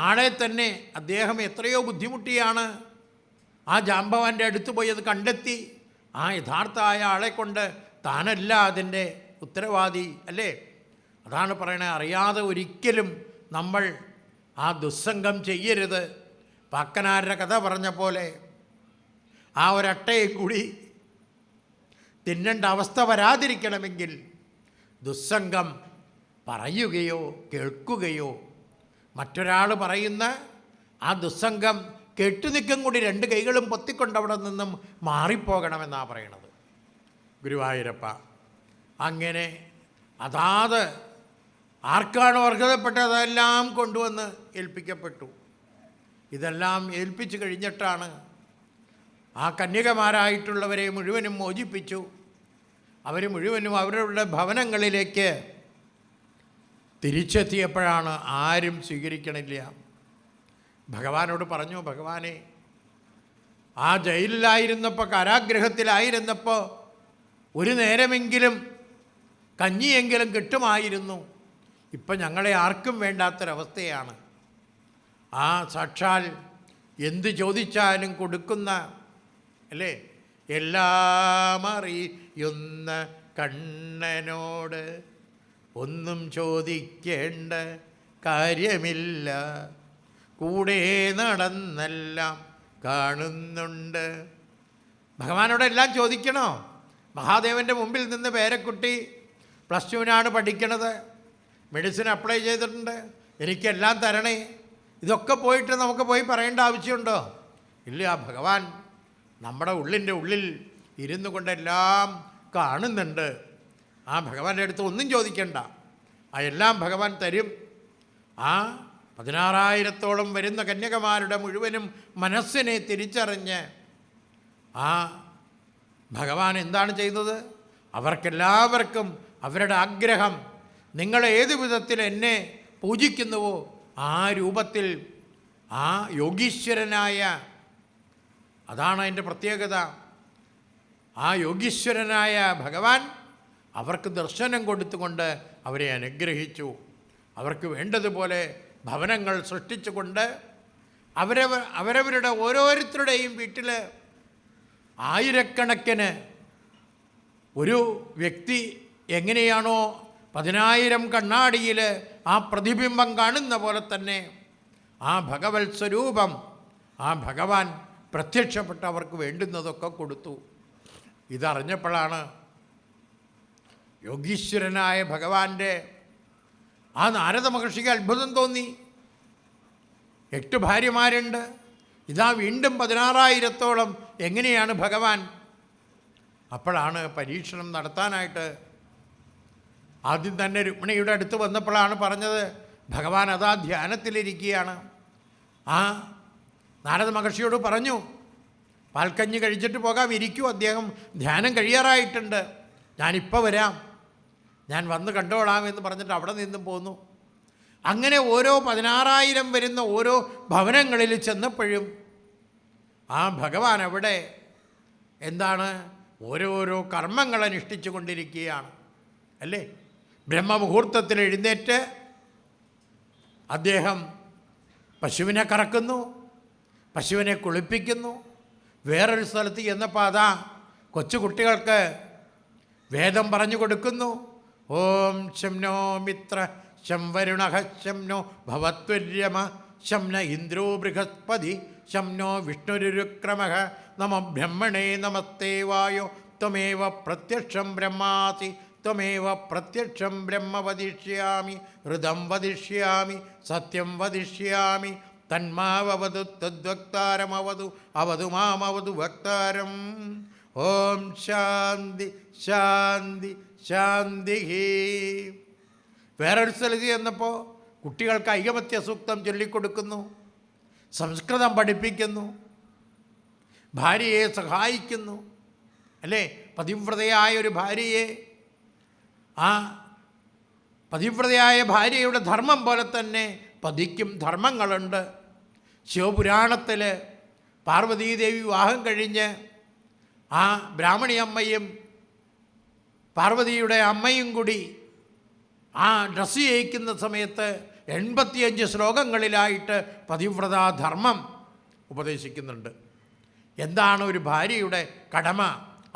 ആളെ തന്നെ അദ്ദേഹം എത്രയോ ബുദ്ധിമുട്ടിയാണ് ആ ജാമ്പവാൻ്റെ അടുത്ത് പോയി അത് കണ്ടെത്തി യഥാർത്ഥമായ ആളെ കൊണ്ട് താനല്ല അതിൻ്റെ ഉത്തരവാദി അല്ലേ. അതാണ് പറയണത്, അറിയാതെ ഒരിക്കലും നമ്മൾ ആ ദുസ്സംഗം ചെയ്യരുത്. പാക്കനാരുടെ കഥ പറഞ്ഞ പോലെ ഒരട്ടയും കൂടി തിന്നേണ്ട അവസ്ഥ വരാതിരിക്കണമെങ്കിൽ ദുസ്സംഗം പറയുകയോ കേൾക്കുകയോ മറ്റൊരാൾ പറയുന്ന ആ ദുസ്സംഗം കെട്ടുനിൽക്കും കൂടി 2 കൈകളും പൊത്തിക്കൊണ്ട് അവിടെ നിന്നും മാറിപ്പോകണമെന്നാണ് പറയണത് ഗുരുവായൂരപ്പ. അങ്ങനെ അതാത് ആർക്കാണോ അർഹതപ്പെട്ടതെല്ലാം കൊണ്ടുവന്ന് ഏൽപ്പിക്കപ്പെട്ടു. ഇതെല്ലാം ഏൽപ്പിച്ചു കഴിഞ്ഞിട്ടാണ് ആ കന്യകമാരായിട്ടുള്ളവരെ മുഴുവനും മോചിപ്പിച്ചു. അവർ മുഴുവനും അവരുടെ ഭവനങ്ങളിലേക്ക് തിരിച്ചെത്തിയപ്പോഴാണ് ആരും സ്വീകരിക്കണില്ല. ഭഗവാനോട് പറഞ്ഞു, ഭഗവാനെ, ആ ജയിലിലായിരുന്നപ്പോൾ, കാരാഗ്രഹത്തിലായിരുന്നപ്പോൾ ഒരു നേരമെങ്കിലും കഞ്ഞിയെങ്കിലും കിട്ടുമായിരുന്നു. ഇപ്പം ഞങ്ങളെ ആർക്കും വേണ്ടാത്തൊരവസ്ഥയാണ്. സാക്ഷാൽ എന്ത് ചോദിച്ചാലും കൊടുക്കുന്ന അല്ലേ, എല്ലാം അറിയുന്ന കണ്ണനോട് ഒന്നും ചോദിക്കേണ്ട കാര്യമില്ല, കൂടെ നടന്നെല്ലാം കാണുന്നുണ്ട്. ഭഗവാനോടെല്ലാം ചോദിക്കണോ? മഹാദേവൻ്റെ മുമ്പിൽ നിന്ന് പേരക്കുട്ടി +2 പഠിക്കണത്, മെഡിസിൻ അപ്ലൈ ചെയ്തിട്ടുണ്ട്, എനിക്കെല്ലാം തരണേ, ഇതൊക്കെ പോയിട്ട് നമുക്ക് പോയി പറയേണ്ട ആവശ്യമുണ്ടോ? ഇല്ല. ഭഗവാൻ നമ്മുടെ ഉള്ളിൻ്റെ ഉള്ളിൽ ഇരുന്നു കൊണ്ടെല്ലാം കാണുന്നുണ്ട്. ഭഗവാന്റെ അടുത്ത് ഒന്നും ചോദിക്കണ്ട, എല്ലാം ഭഗവാൻ തരും. ആ 16,000-ഓളം വരുന്ന കന്യകമാരുടെ മുഴുവനും മനസ്സിനെ തിരിച്ചറിഞ്ഞ് ആ ഭഗവാൻ എന്താണ് ചെയ്തത്? അവർക്കെല്ലാവർക്കും അവരുടെ ആഗ്രഹം, നിങ്ങൾ ഏത് വിധത്തിൽ എന്നെ പൂജിക്കുന്നുവോ ആ രൂപത്തിൽ ആ യോഗീശ്വരനായ, അതാണ് അതിൻ്റെ പ്രത്യേകത, ആ യോഗീശ്വരനായ ഭഗവാൻ അവർക്ക് ദർശനം കൊടുത്തുകൊണ്ട് അവരെ അനുഗ്രഹിച്ചു. അവർക്ക് വേണ്ടതുപോലെ ഭവനങ്ങൾ സൃഷ്ടിച്ചുകൊണ്ട് അവരവരുടെ ഓരോരുത്തരുടെയും വീട്ടിൽ ആയിരക്കണക്കിന് ഒരു വ്യക്തി എങ്ങനെയാണോ 10,000 കണ്ണാടിയിൽ ആ പ്രതിബിംബം കാണുന്ന പോലെ തന്നെ ആ ഭഗവത് സ്വരൂപം, ആ ഭഗവാൻ പ്രത്യക്ഷപ്പെട്ട് അവർക്ക് വേണ്ടുന്നതൊക്കെ കൊടുത്തു. ഇതറിഞ്ഞപ്പോഴാണ് യോഗീശ്വരനായ ഭഗവാന്റെ ആ നാരദ മഹർഷിക്ക് അത്ഭുതം തോന്നി. 8 ഭാര്യമാരുണ്ട്, ഇതാ വീണ്ടും 16,000-ഓളം, എങ്ങനെയാണ് ഭഗവാൻ? അപ്പോഴാണ് പരീക്ഷണം നടത്താനായിട്ട് ആദ്യം തന്നെ രുക്മിണിയുടെ അടുത്ത് വന്നപ്പോഴാണ് പറഞ്ഞത്, ഭഗവാൻ അതാ ധ്യാനത്തിലിരിക്കുകയാണ്. ആ നാരദ മഹർഷിയോട് പറഞ്ഞു, പാൽക്കഞ്ഞി കഴിച്ചിട്ട് പോകാം, ഇരിക്കൂ, അദ്ദേഹം ധ്യാനം കഴിയാറായിട്ടുണ്ട്, ഞാനിപ്പോൾ വരാം, ഞാൻ വന്ന് കണ്ടോളാം എന്ന് പറഞ്ഞിട്ട് അവിടെ നിന്നും പോന്നു. അങ്ങനെ ഓരോ 16,000 വരുന്ന ഓരോ ഭവനങ്ങളിൽ ചെന്നപ്പോഴും ആ ഭഗവാൻ അവിടെ എന്താണ് ഓരോരോ കർമ്മങ്ങൾ അനുഷ്ഠിച്ചു കൊണ്ടിരിക്കുകയാണ് അല്ലേ. ബ്രഹ്മമുഹൂർത്തത്തിൽ എഴുന്നേറ്റ് അദ്ദേഹം പശുവിനെ കറക്കുന്നു, പശുവിനെ കുളിപ്പിക്കുന്നു. വേറൊരു സ്ഥലത്ത് ചെന്നപ്പോൾ അതാ കൊച്ചുകുട്ടികൾക്ക് വേദം പറഞ്ഞു കൊടുക്കുന്നു. ഓം ശംനോ മിത്ര ശം വരുണഃ ശംനോ ഭവത്വര്യമ ശംന ഇന്ദ്രോ ബൃഹസ്പതി ശംനോ വിഷ്ണുരുക്രമഃ നമ ബ്രഹ്മണേ നമസ്തേ വായോ ത്വമേവ പ്രത്യക്ഷം ബ്രഹ്മാസി ത്വമേവ പ്രത്യക്ഷം ബ്രഹ്മ വദിഷ്യാമി ഹൃദം വദിഷ്യാമി സത്യം വദിഷ്യാമി തന്മാവതു തദ്വക്താരമവതു അവതു മാമവതു വക്താരം. ഓം ശാന്തി ശാന്തി ശാന്തി. വേറൊരു സ്ഥലത്ത് ചെന്നപ്പോൾ കുട്ടികൾക്ക് ഐകമത്യ സൂക്തം ചൊല്ലിക്കൊടുക്കുന്നു, സംസ്കൃതം പഠിപ്പിക്കുന്നു, ഭാര്യയെ സഹായിക്കുന്നു അല്ലേ. പതിവ്രതയായ ഒരു ഭാര്യയെ, ആ പതിവ്രതയായ ഭാര്യയുടെ ധർമ്മം പോലെ തന്നെ പതിക്കും ധർമ്മങ്ങളുണ്ട്. ശിവപുരാണത്തിൽ പാർവതീദേവി വിവാഹം കഴിഞ്ഞ് ആ ബ്രാഹ്മണി അമ്മയും പാർവതിയുടെ അമ്മയും കൂടി ആ ഡ്രസ്സ് ചെയ്യിക്കുന്ന സമയത്ത് 85 ശ്ലോകങ്ങളിലായിട്ട് പതിവ്രതാധർമ്മം ഉപദേശിക്കുന്നുണ്ട്. എന്താണ് ഒരു ഭാര്യയുടെ കടമ?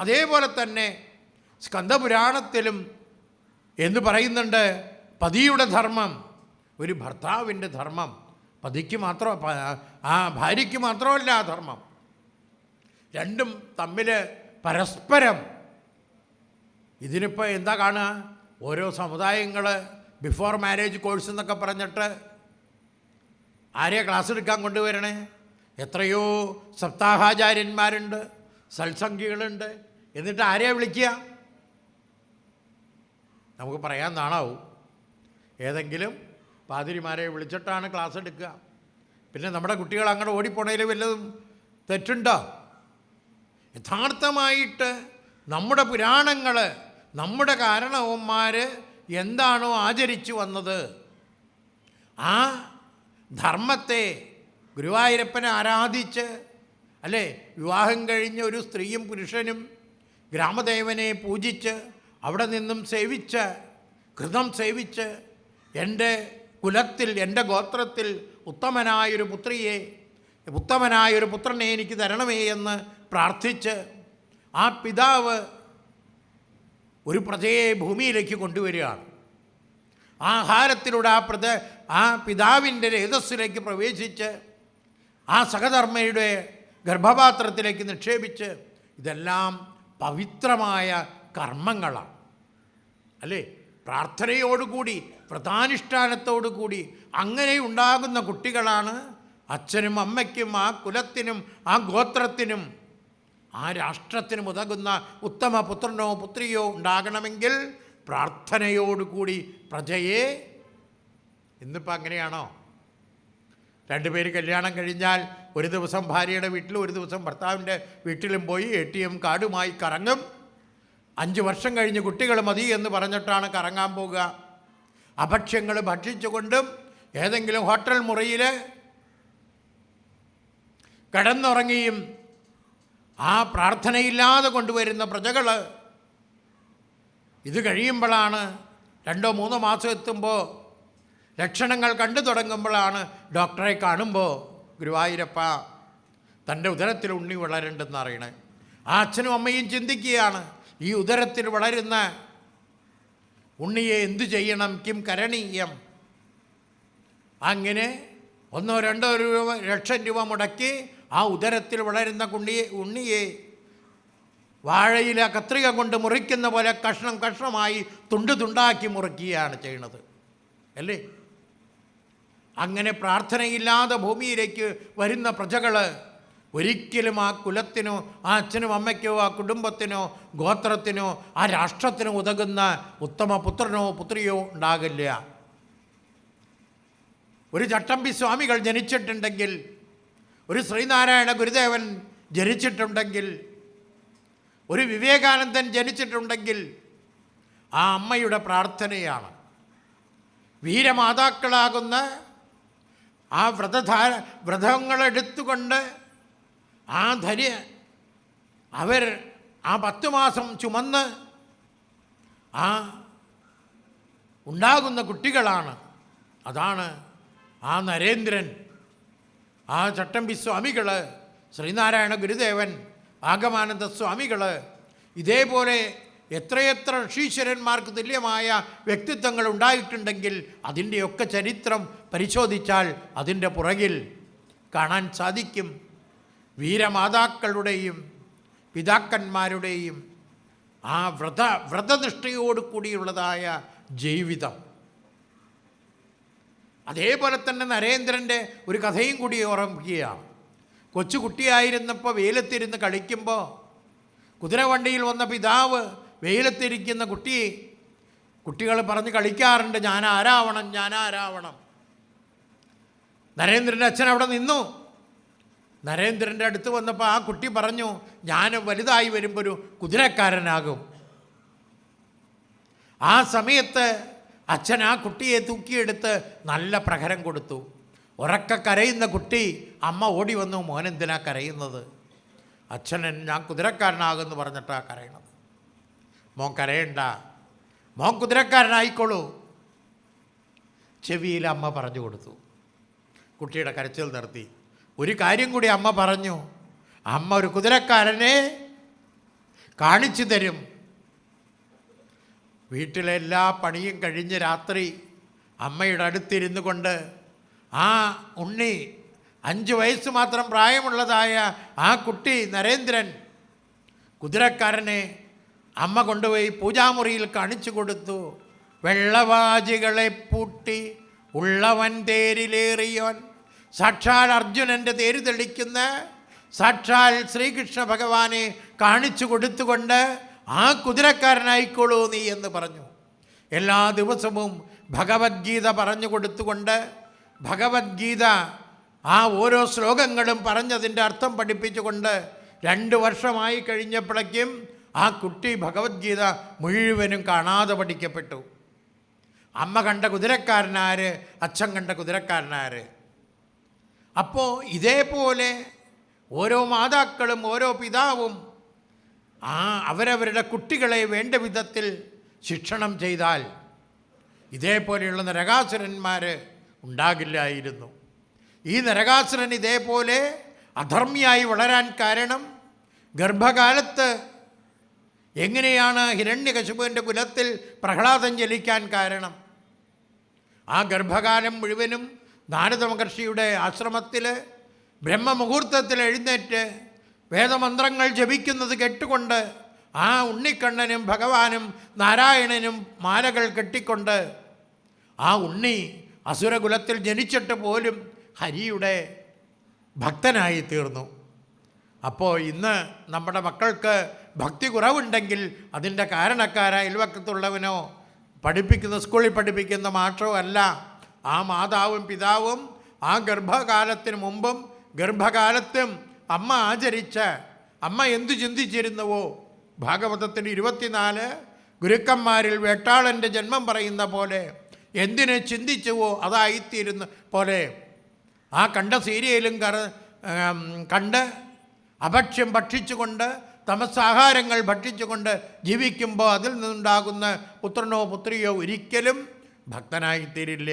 അതേപോലെ തന്നെ സ്കന്ദപുരാണത്തിലും എന്ന് പറയുന്നുണ്ട് പതിയുടെ ധർമ്മം, ഒരു ഭർത്താവിൻ്റെ ധർമ്മം. പതിക്ക് മാത്രം, ആ ഭാര്യയ്ക്ക് മാത്രമല്ല ആ ധർമ്മം, രണ്ടും തമ്മിൽ പരസ്പരം. ഇതിനിപ്പോൾ എന്താ കാണുക? ഓരോ സമുദായങ്ങൾ ബിഫോർ മാരേജ് കോഴ്സ് എന്നൊക്കെ പറഞ്ഞിട്ട് ആരെയാ ക്ലാസ് എടുക്കാൻ കൊണ്ടുവരണേ? എത്രയോ സപ്താഹാചാര്യന്മാരുണ്ട്, സത്സംഗികളുണ്ട്, എന്നിട്ട് ആരെയാ വിളിക്കുക? നമുക്ക് പറയാൻ നാണാവും. ഏതെങ്കിലും പാതിരിമാരെ വിളിച്ചിട്ടാണ് ക്ലാസ് എടുക്കുക. പിന്നെ നമ്മുടെ കുട്ടികൾ അങ്ങോട്ട് ഓടിപ്പോണതിൽ വല്ലതും തെറ്റുണ്ടോ? യഥാർത്ഥമായിട്ട് നമ്മുടെ പുരാണങ്ങൾ, നമ്മുടെ കാരണവന്മാർ എന്താണോ ആചരിച്ചു വന്നത്, ആ ധർമ്മത്തെ ഗുരുവായൂരപ്പനെ ആരാധിച്ച് അല്ലേ, വിവാഹം കഴിഞ്ഞ ഒരു സ്ത്രീയും പുരുഷനും ഗ്രാമദേവനെ പൂജിച്ച് അവിടെ നിന്നും സേവിച്ച് കൃതം സേവിച്ച് എൻ്റെ കുലത്തിൽ, എൻ്റെ ഗോത്രത്തിൽ ഉത്തമനായൊരു പുത്രിയെ, ഉത്തമനായൊരു പുത്രനെ എനിക്ക് തരണമേ എന്ന് പ്രാർത്ഥിച്ച് ആ പിതാവ് ഒരു പ്രജയെ ഭൂമിയിലേക്ക് കൊണ്ടുവരികയാണ്. ആഹാരത്തിലൂടെ ആ പിതാവിൻ്റെ രേതസ്സിലേക്ക് പ്രവേശിച്ച് ആ സഹധർമ്മയുടെ ഗർഭപാത്രത്തിലേക്ക് നിക്ഷേപിച്ച്, ഇതെല്ലാം പവിത്രമായ കർമ്മങ്ങളാണ് അല്ലേ. പ്രാർത്ഥനയോടുകൂടി വ്രതാനുഷ്ഠാനത്തോടുകൂടി അങ്ങനെ ഉണ്ടാകുന്ന കുട്ടികളാണ് അച്ഛനും അമ്മയ്ക്കും ആ കുലത്തിനും ആ ഗോത്രത്തിനും ആ രാഷ്ട്രത്തിനും ഉതകുന്ന ഉത്തമ പുത്രനോ പുത്രിയോ ഉണ്ടാകണമെങ്കിൽ പ്രാർത്ഥനയോടുകൂടി പ്രജയെ. ഇന്നിപ്പോൾ അങ്ങനെയാണോ? രണ്ടുപേര് കല്യാണം കഴിഞ്ഞാൽ ഒരു ദിവസം ഭാര്യയുടെ വീട്ടിലും ഒരു ദിവസം ഭർത്താവിൻ്റെ വീട്ടിലും പോയി ATM കാർഡുമായി കറങ്ങും. 5 വർഷം കഴിഞ്ഞ് കുട്ടികൾ മതി എന്ന് പറഞ്ഞിട്ടാണ് കറങ്ങാൻ പോകുക. അഭക്ഷ്യങ്ങൾ ഭക്ഷിച്ചുകൊണ്ടും ഏതെങ്കിലും ഹോട്ടൽ മുറിയിൽ കിടന്നുറങ്ങിയും ആ പ്രാർത്ഥനയില്ലാതെ കൊണ്ടുവരുന്ന പ്രജകൾ ഇത് കഴിയുമ്പോഴാണ് 2-3 മാസം എത്തുമ്പോൾ ലക്ഷണങ്ങൾ കണ്ടു തുടങ്ങുമ്പോഴാണ് ഡോക്ടറെ കാണുമ്പോൾ ഗുരുവായൂരപ്പ തൻ്റെ ഉദരത്തിൽ ഉണ്ണി വളരുണ്ടെന്ന് അറിയണേ. ആ അച്ഛനും അമ്മയും ചിന്തിക്കുകയാണ്, ഈ ഉദരത്തിൽ വളരുന്ന ഉണ്ണിയെ എന്തു ചെയ്യണം, കിം കരണീയം. അങ്ങനെ 1-2 ലക്ഷം രൂപ മുടക്കി ആ ഉദരത്തിൽ വളരുന്ന ഉണ്ണിയെ വാഴയില കത്രിക കൊണ്ട് മുറിക്കുന്ന പോലെ കഷ്ണം കഷ്ണമായി തുണ്ടാക്കി മുറിക്കുകയാണ് ചെയ്യുന്നത് അല്ലേ? അങ്ങനെ പ്രാർത്ഥനയില്ലാതെ ഭൂമിയിലേക്ക് വരുന്ന പ്രജകൾ ഒരിക്കലും ആ കുലത്തിനോ ആ അച്ഛനും അമ്മയ്ക്കോ ആ കുടുംബത്തിനോ ഗോത്രത്തിനോ ആ രാഷ്ട്രത്തിനോ ഉതകുന്ന ഉത്തമ പുത്രനോ പുത്രിയോ ഉണ്ടാകില്ല. ഒരു ചട്ടമ്പി സ്വാമികൾ ജനിച്ചിട്ടുണ്ടെങ്കിൽ, ഒരു ശ്രീനാരായണ ഗുരുദേവൻ ജനിച്ചിട്ടുണ്ടെങ്കിൽ, ഒരു വിവേകാനന്ദൻ ജനിച്ചിട്ടുണ്ടെങ്കിൽ ആ അമ്മയുടെ പ്രാർത്ഥനയാണ്. വീരമാതാക്കളാകുന്ന ആ വ്രതങ്ങളെടുത്തുകൊണ്ട് അവർ ആ 10 മാസം ചുമന്ന് ആ ഉണ്ടാകുന്ന കുട്ടികളാണ്. അതാണ് ആ നരേന്ദ്രൻ, ആ ചട്ടമ്പി സ്വാമികൾ, ശ്രീനാരായണ ഗുരുദേവൻ, ആഗമാനന്ദ സ്വാമികൾ, ഇതേപോലെ എത്രയെത്ര ഋഷീശ്വരന്മാർക്ക് തുല്യമായ വ്യക്തിത്വങ്ങൾ ഉണ്ടായിട്ടുണ്ടെങ്കിൽ അതിൻ്റെയൊക്കെ ചരിത്രം പരിശോധിച്ചാൽ അതിൻ്റെ പുറകിൽ കാണാൻ സാധിക്കും വീരമാതാക്കളുടെയും പിതാക്കന്മാരുടെയും ആ വ്രതനിഷ്ഠയോടു കൂടിയുള്ളതായ ജീവിതം. അതേപോലെ തന്നെ നരേന്ദ്രൻ്റെ ഒരു കഥയും കൂടി ഓർമ്മിക്കുകയാണ്. കൊച്ചുകുട്ടിയായിരുന്നപ്പോൾ വെയിലത്തിരുന്ന് കളിക്കുമ്പോൾ കുതിരവണ്ടിയിൽ വന്ന പിതാവ് വെയിലത്തിരിക്കുന്ന കുട്ടികൾ പറഞ്ഞ് കളിക്കാറുണ്ട്, ഞാനാരാവണം. നരേന്ദ്രൻ്റെ അച്ഛൻ അവിടെ നിന്നു. നരേന്ദ്രൻ്റെ അടുത്ത് വന്നപ്പോൾ ആ കുട്ടി പറഞ്ഞു, ഞാൻ വലുതായി വരുമ്പോൾ ഒരു കുതിരക്കാരനാകും. ആ സമയത്ത് അച്ഛൻ ആ കുട്ടിയെ തൂക്കിയെടുത്ത് നല്ല പ്രഹരം കൊടുത്തു. ഉറക്ക കരയുന്ന കുട്ടി, അമ്മ ഓടി വന്നു, മോനെന്തിനാ കരയുന്നത്? അച്ഛൻ ഞാൻ കുതിരക്കാരനാകുമെന്ന് പറഞ്ഞിട്ടാണ് കരയണത്. മോൻ കരയണ്ട, മോൻ കുതിരക്കാരനായിക്കോളൂ. ചെവിയിൽ അമ്മ പറഞ്ഞു കൊടുത്തു. കുട്ടിയുടെ കരച്ചിൽ നിർത്തി. ഒരു കാര്യം കൂടി അമ്മ പറഞ്ഞു, അമ്മ ഒരു കുതിരക്കാരനെ കാണിച്ചു തരും. വീട്ടിലെ എല്ലാ പണിയും കഴിഞ്ഞ് രാത്രി അമ്മയുടെ അടുത്തിരുന്നു കൊണ്ട് ആ ഉണ്ണി 5 വയസ്സ് മാത്രം പ്രായമുള്ളതായ ആ കുട്ടി നരേന്ദ്രൻ കുതിരക്കാരനെ അമ്മ കൊണ്ടുപോയി പൂജാമുറിയിൽ കാണിച്ചു കൊടുത്തു. വെള്ളവാജികളെ പൂട്ടി ഉള്ളവൻ തേരിലേറിയവൻ, സാക്ഷാൽ അർജുനൻ്റെ തേര് തെളിക്കുന്ന സാക്ഷാൽ ശ്രീകൃഷ്ണ ഭഗവാനെ കാണിച്ചു കൊടുത്തുകൊണ്ട് ആ കുതിരക്കാരനായിക്കോളൂ നീ എന്ന് പറഞ്ഞു. എല്ലാ ദിവസവും ഭഗവത്ഗീത പറഞ്ഞു കൊടുത്തുകൊണ്ട് ഭഗവത്ഗീത ആ ഓരോ ശ്ലോകങ്ങളും പറഞ്ഞതിൻ്റെ അർത്ഥം പഠിപ്പിച്ചുകൊണ്ട് 2 വർഷമായി കഴിഞ്ഞപ്പോഴേക്കും ആ കുട്ടി ഭഗവത്ഗീത മുഴുവനും കാണാതെ പഠിക്കപ്പെട്ടു. അമ്മ കണ്ട കുതിരക്കാരനാര്, അച്ഛൻ കണ്ട കുതിരക്കാരനാര്. അപ്പോൾ ഇതേപോലെ ഓരോ മാതാക്കളും ഓരോ പിതാവും അവരവരുടെ കുട്ടികളെ വേണ്ട വിധത്തിൽ ശിക്ഷണം ചെയ്താൽ ഇതേപോലെയുള്ള നരകാസുരന്മാർ ഉണ്ടാകില്ലായിരുന്നു. ഈ നരകാസുരൻ ഇതേപോലെ അധർമ്മിയായി വളരാൻ കാരണം ഗർഭകാലത്ത് എങ്ങനെയാണ് ഹിരണ്യകശിപുവിൻ്റെ കുലത്തിൽ പ്രഹ്ലാദൻ ജനിക്കാൻ കാരണം? ആ ഗർഭകാലം മുഴുവനും നാരദ മഹർഷിയുടെ ആശ്രമത്തിൽ ബ്രഹ്മമുഹൂർത്തത്തിൽ എഴുന്നേറ്റ് വേദമന്ത്രങ്ങൾ ജപിക്കുന്നത് കേട്ടുകൊണ്ട് ആ ഉണ്ണിക്കണ്ണനും ഭഗവാനും നാരായണനും മാലകൾ കെട്ടിക്കൊണ്ട് ആ ഉണ്ണി അസുരകുലത്തിൽ ജനിച്ചിട്ട് പോലും ഹരിയുടെ ഭക്തനായി തീർന്നു. അപ്പോൾ ഇന്ന് നമ്മുടെ മക്കൾക്ക് ഭക്തി കുറവുണ്ടെങ്കിൽ അതിൻ്റെ കാരണക്കാരായ അയൽവക്കത്തുള്ളവനോ പഠിപ്പിക്കുന്ന സ്കൂളിൽ പഠിപ്പിക്കുന്ന മാഷോ അല്ല. ആ മാതാവും പിതാവും ആ ഗർഭകാലത്തിന് മുമ്പും ഗർഭകാലത്തും അമ്മ ആചരിച്ച, അമ്മ എന്തു ചിന്തിച്ചിരുന്നുവോ, ഭാഗവതത്തിന് 24 ഗുരുക്കന്മാരിൽ വേട്ടാളൻ്റെ ജന്മം പറയുന്ന പോലെ എന്തിനെ ചിന്തിച്ചുവോ അതായിത്തീരുന്ന പോലെ ആ കണ്ട സീരിയലും കണ്ട് അഭക്ഷ്യം ഭക്ഷിച്ചുകൊണ്ട് തമസാഹാരങ്ങൾ ഭക്ഷിച്ചുകൊണ്ട് ജീവിക്കുമ്പോൾ അതിൽ നിന്നുണ്ടാകുന്ന പുത്രനോ പുത്രിയോ ഒരിക്കലും ഭക്തനായിത്തീരില്ല.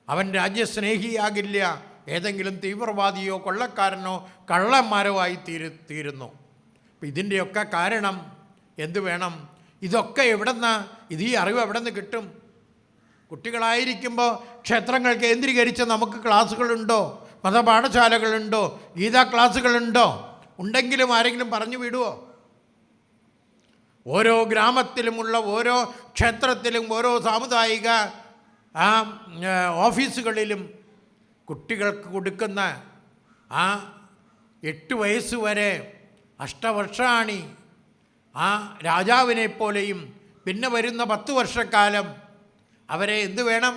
അവൻ രാജ്യസ്നേഹിയാകില്ല. ഏതെങ്കിലും തീവ്രവാദിയോ കൊള്ളക്കാരനോ കള്ളന്മാരോ ആയി തീരുന്നു. അപ്പം ഇതിൻ്റെയൊക്കെ കാരണം എന്തു വേണം? ഇതൊക്കെ എവിടെന്നാ? ഇത് ഈ അറിവ് എവിടെ നിന്ന് കിട്ടും? കുട്ടികളായിരിക്കുമ്പോൾ ക്ഷേത്രങ്ങൾ കേന്ദ്രീകരിച്ച് നമുക്ക് ക്ലാസ്സുകളുണ്ടോ? മതപാഠശാലകളുണ്ടോ? ഗീതാ ക്ലാസ്സുകളുണ്ടോ? ഉണ്ടെങ്കിലും ആരെങ്കിലും പറഞ്ഞു വിടുവോ? ഓരോ ഗ്രാമത്തിലുമുള്ള ഓരോ ക്ഷേത്രത്തിലും ഓരോ സാമുദായിക ഓഫീസുകളിലും കുട്ടികൾക്ക് കൊടുക്കുന്ന ആ 8 വയസ്സ് വരെ അഷ്ടവർഷാണി ആ രാജാവിനെ പോലെയും പിന്നെ വരുന്ന 10 വർഷക്കാലം അവരെ എന്തു വേണം?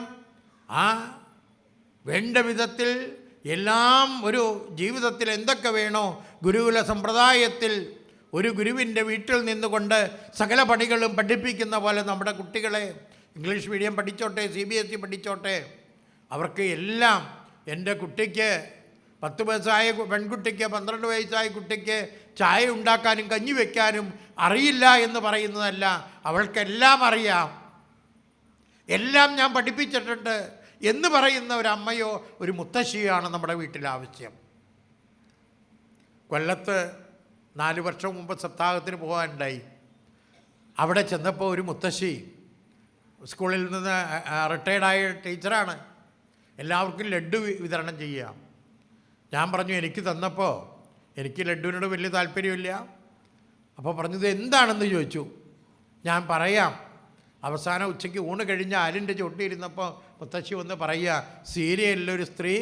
ആ വേണ്ട വിധത്തിൽ എല്ലാം ഒരു ജീവിതത്തിൽ എന്തൊക്കെ വേണോ ഗുരുകുല സമ്പ്രദായത്തിൽ ഒരു ഗുരുവിൻ്റെ വീട്ടിൽ നിന്നുകൊണ്ട് സകല പണികളും പഠിപ്പിക്കുന്ന പോലെ നമ്മുടെ കുട്ടികളെ ഇംഗ്ലീഷ് മീഡിയം പഠിച്ചോട്ടെ, CBSE പഠിച്ചോട്ടെ, അവർക്ക് എല്ലാം. എൻ്റെ കുട്ടിക്ക് 10 വയസ്സായ പെൺകുട്ടിക്ക് 12 വയസ്സായ കുട്ടിക്ക് ചായ ഉണ്ടാക്കാനും കഞ്ഞി വയ്ക്കാനും അറിയില്ല എന്ന് പറയുന്നതല്ല. അവൾക്കെല്ലാം അറിയാം, എല്ലാം ഞാൻ പഠിപ്പിച്ചിട്ടുണ്ട് എന്ന് പറയുന്ന ഒരമ്മയോ ഒരു മുത്തശ്ശിയാണ് നമ്മുടെ വീട്ടിൽ ആവശ്യം. കൊല്ലത്ത് 4 വർഷം മുമ്പ് സപ്താഹത്തിന് പോകാനുണ്ടായി. അവിടെ ചെന്നപ്പോൾ ഒരു മുത്തശ്ശി സ്കൂളിൽ നിന്ന് റിട്ടയർഡായ ടീച്ചറാണ്. എല്ലാവർക്കും ലഡ്ഡു വിതരണം ചെയ്യുക. ഞാൻ പറഞ്ഞു എനിക്ക് തന്നപ്പോൾ എനിക്ക് ലഡ്ഡുവിനോട് വലിയ താല്പര്യമില്ല. അപ്പോൾ പറഞ്ഞത് എന്താണെന്ന് ചോദിച്ചു. ഞാൻ പറയാം. അവസാനം ഉച്ചയ്ക്ക് ഊണ് കഴിഞ്ഞ് ആലിൻ്റെ ചൊട്ടിയിരുന്നപ്പോൾ മുത്തശ്ശി വന്ന് പറയുക, സീരിയലിലൊരു സ്ത്രീ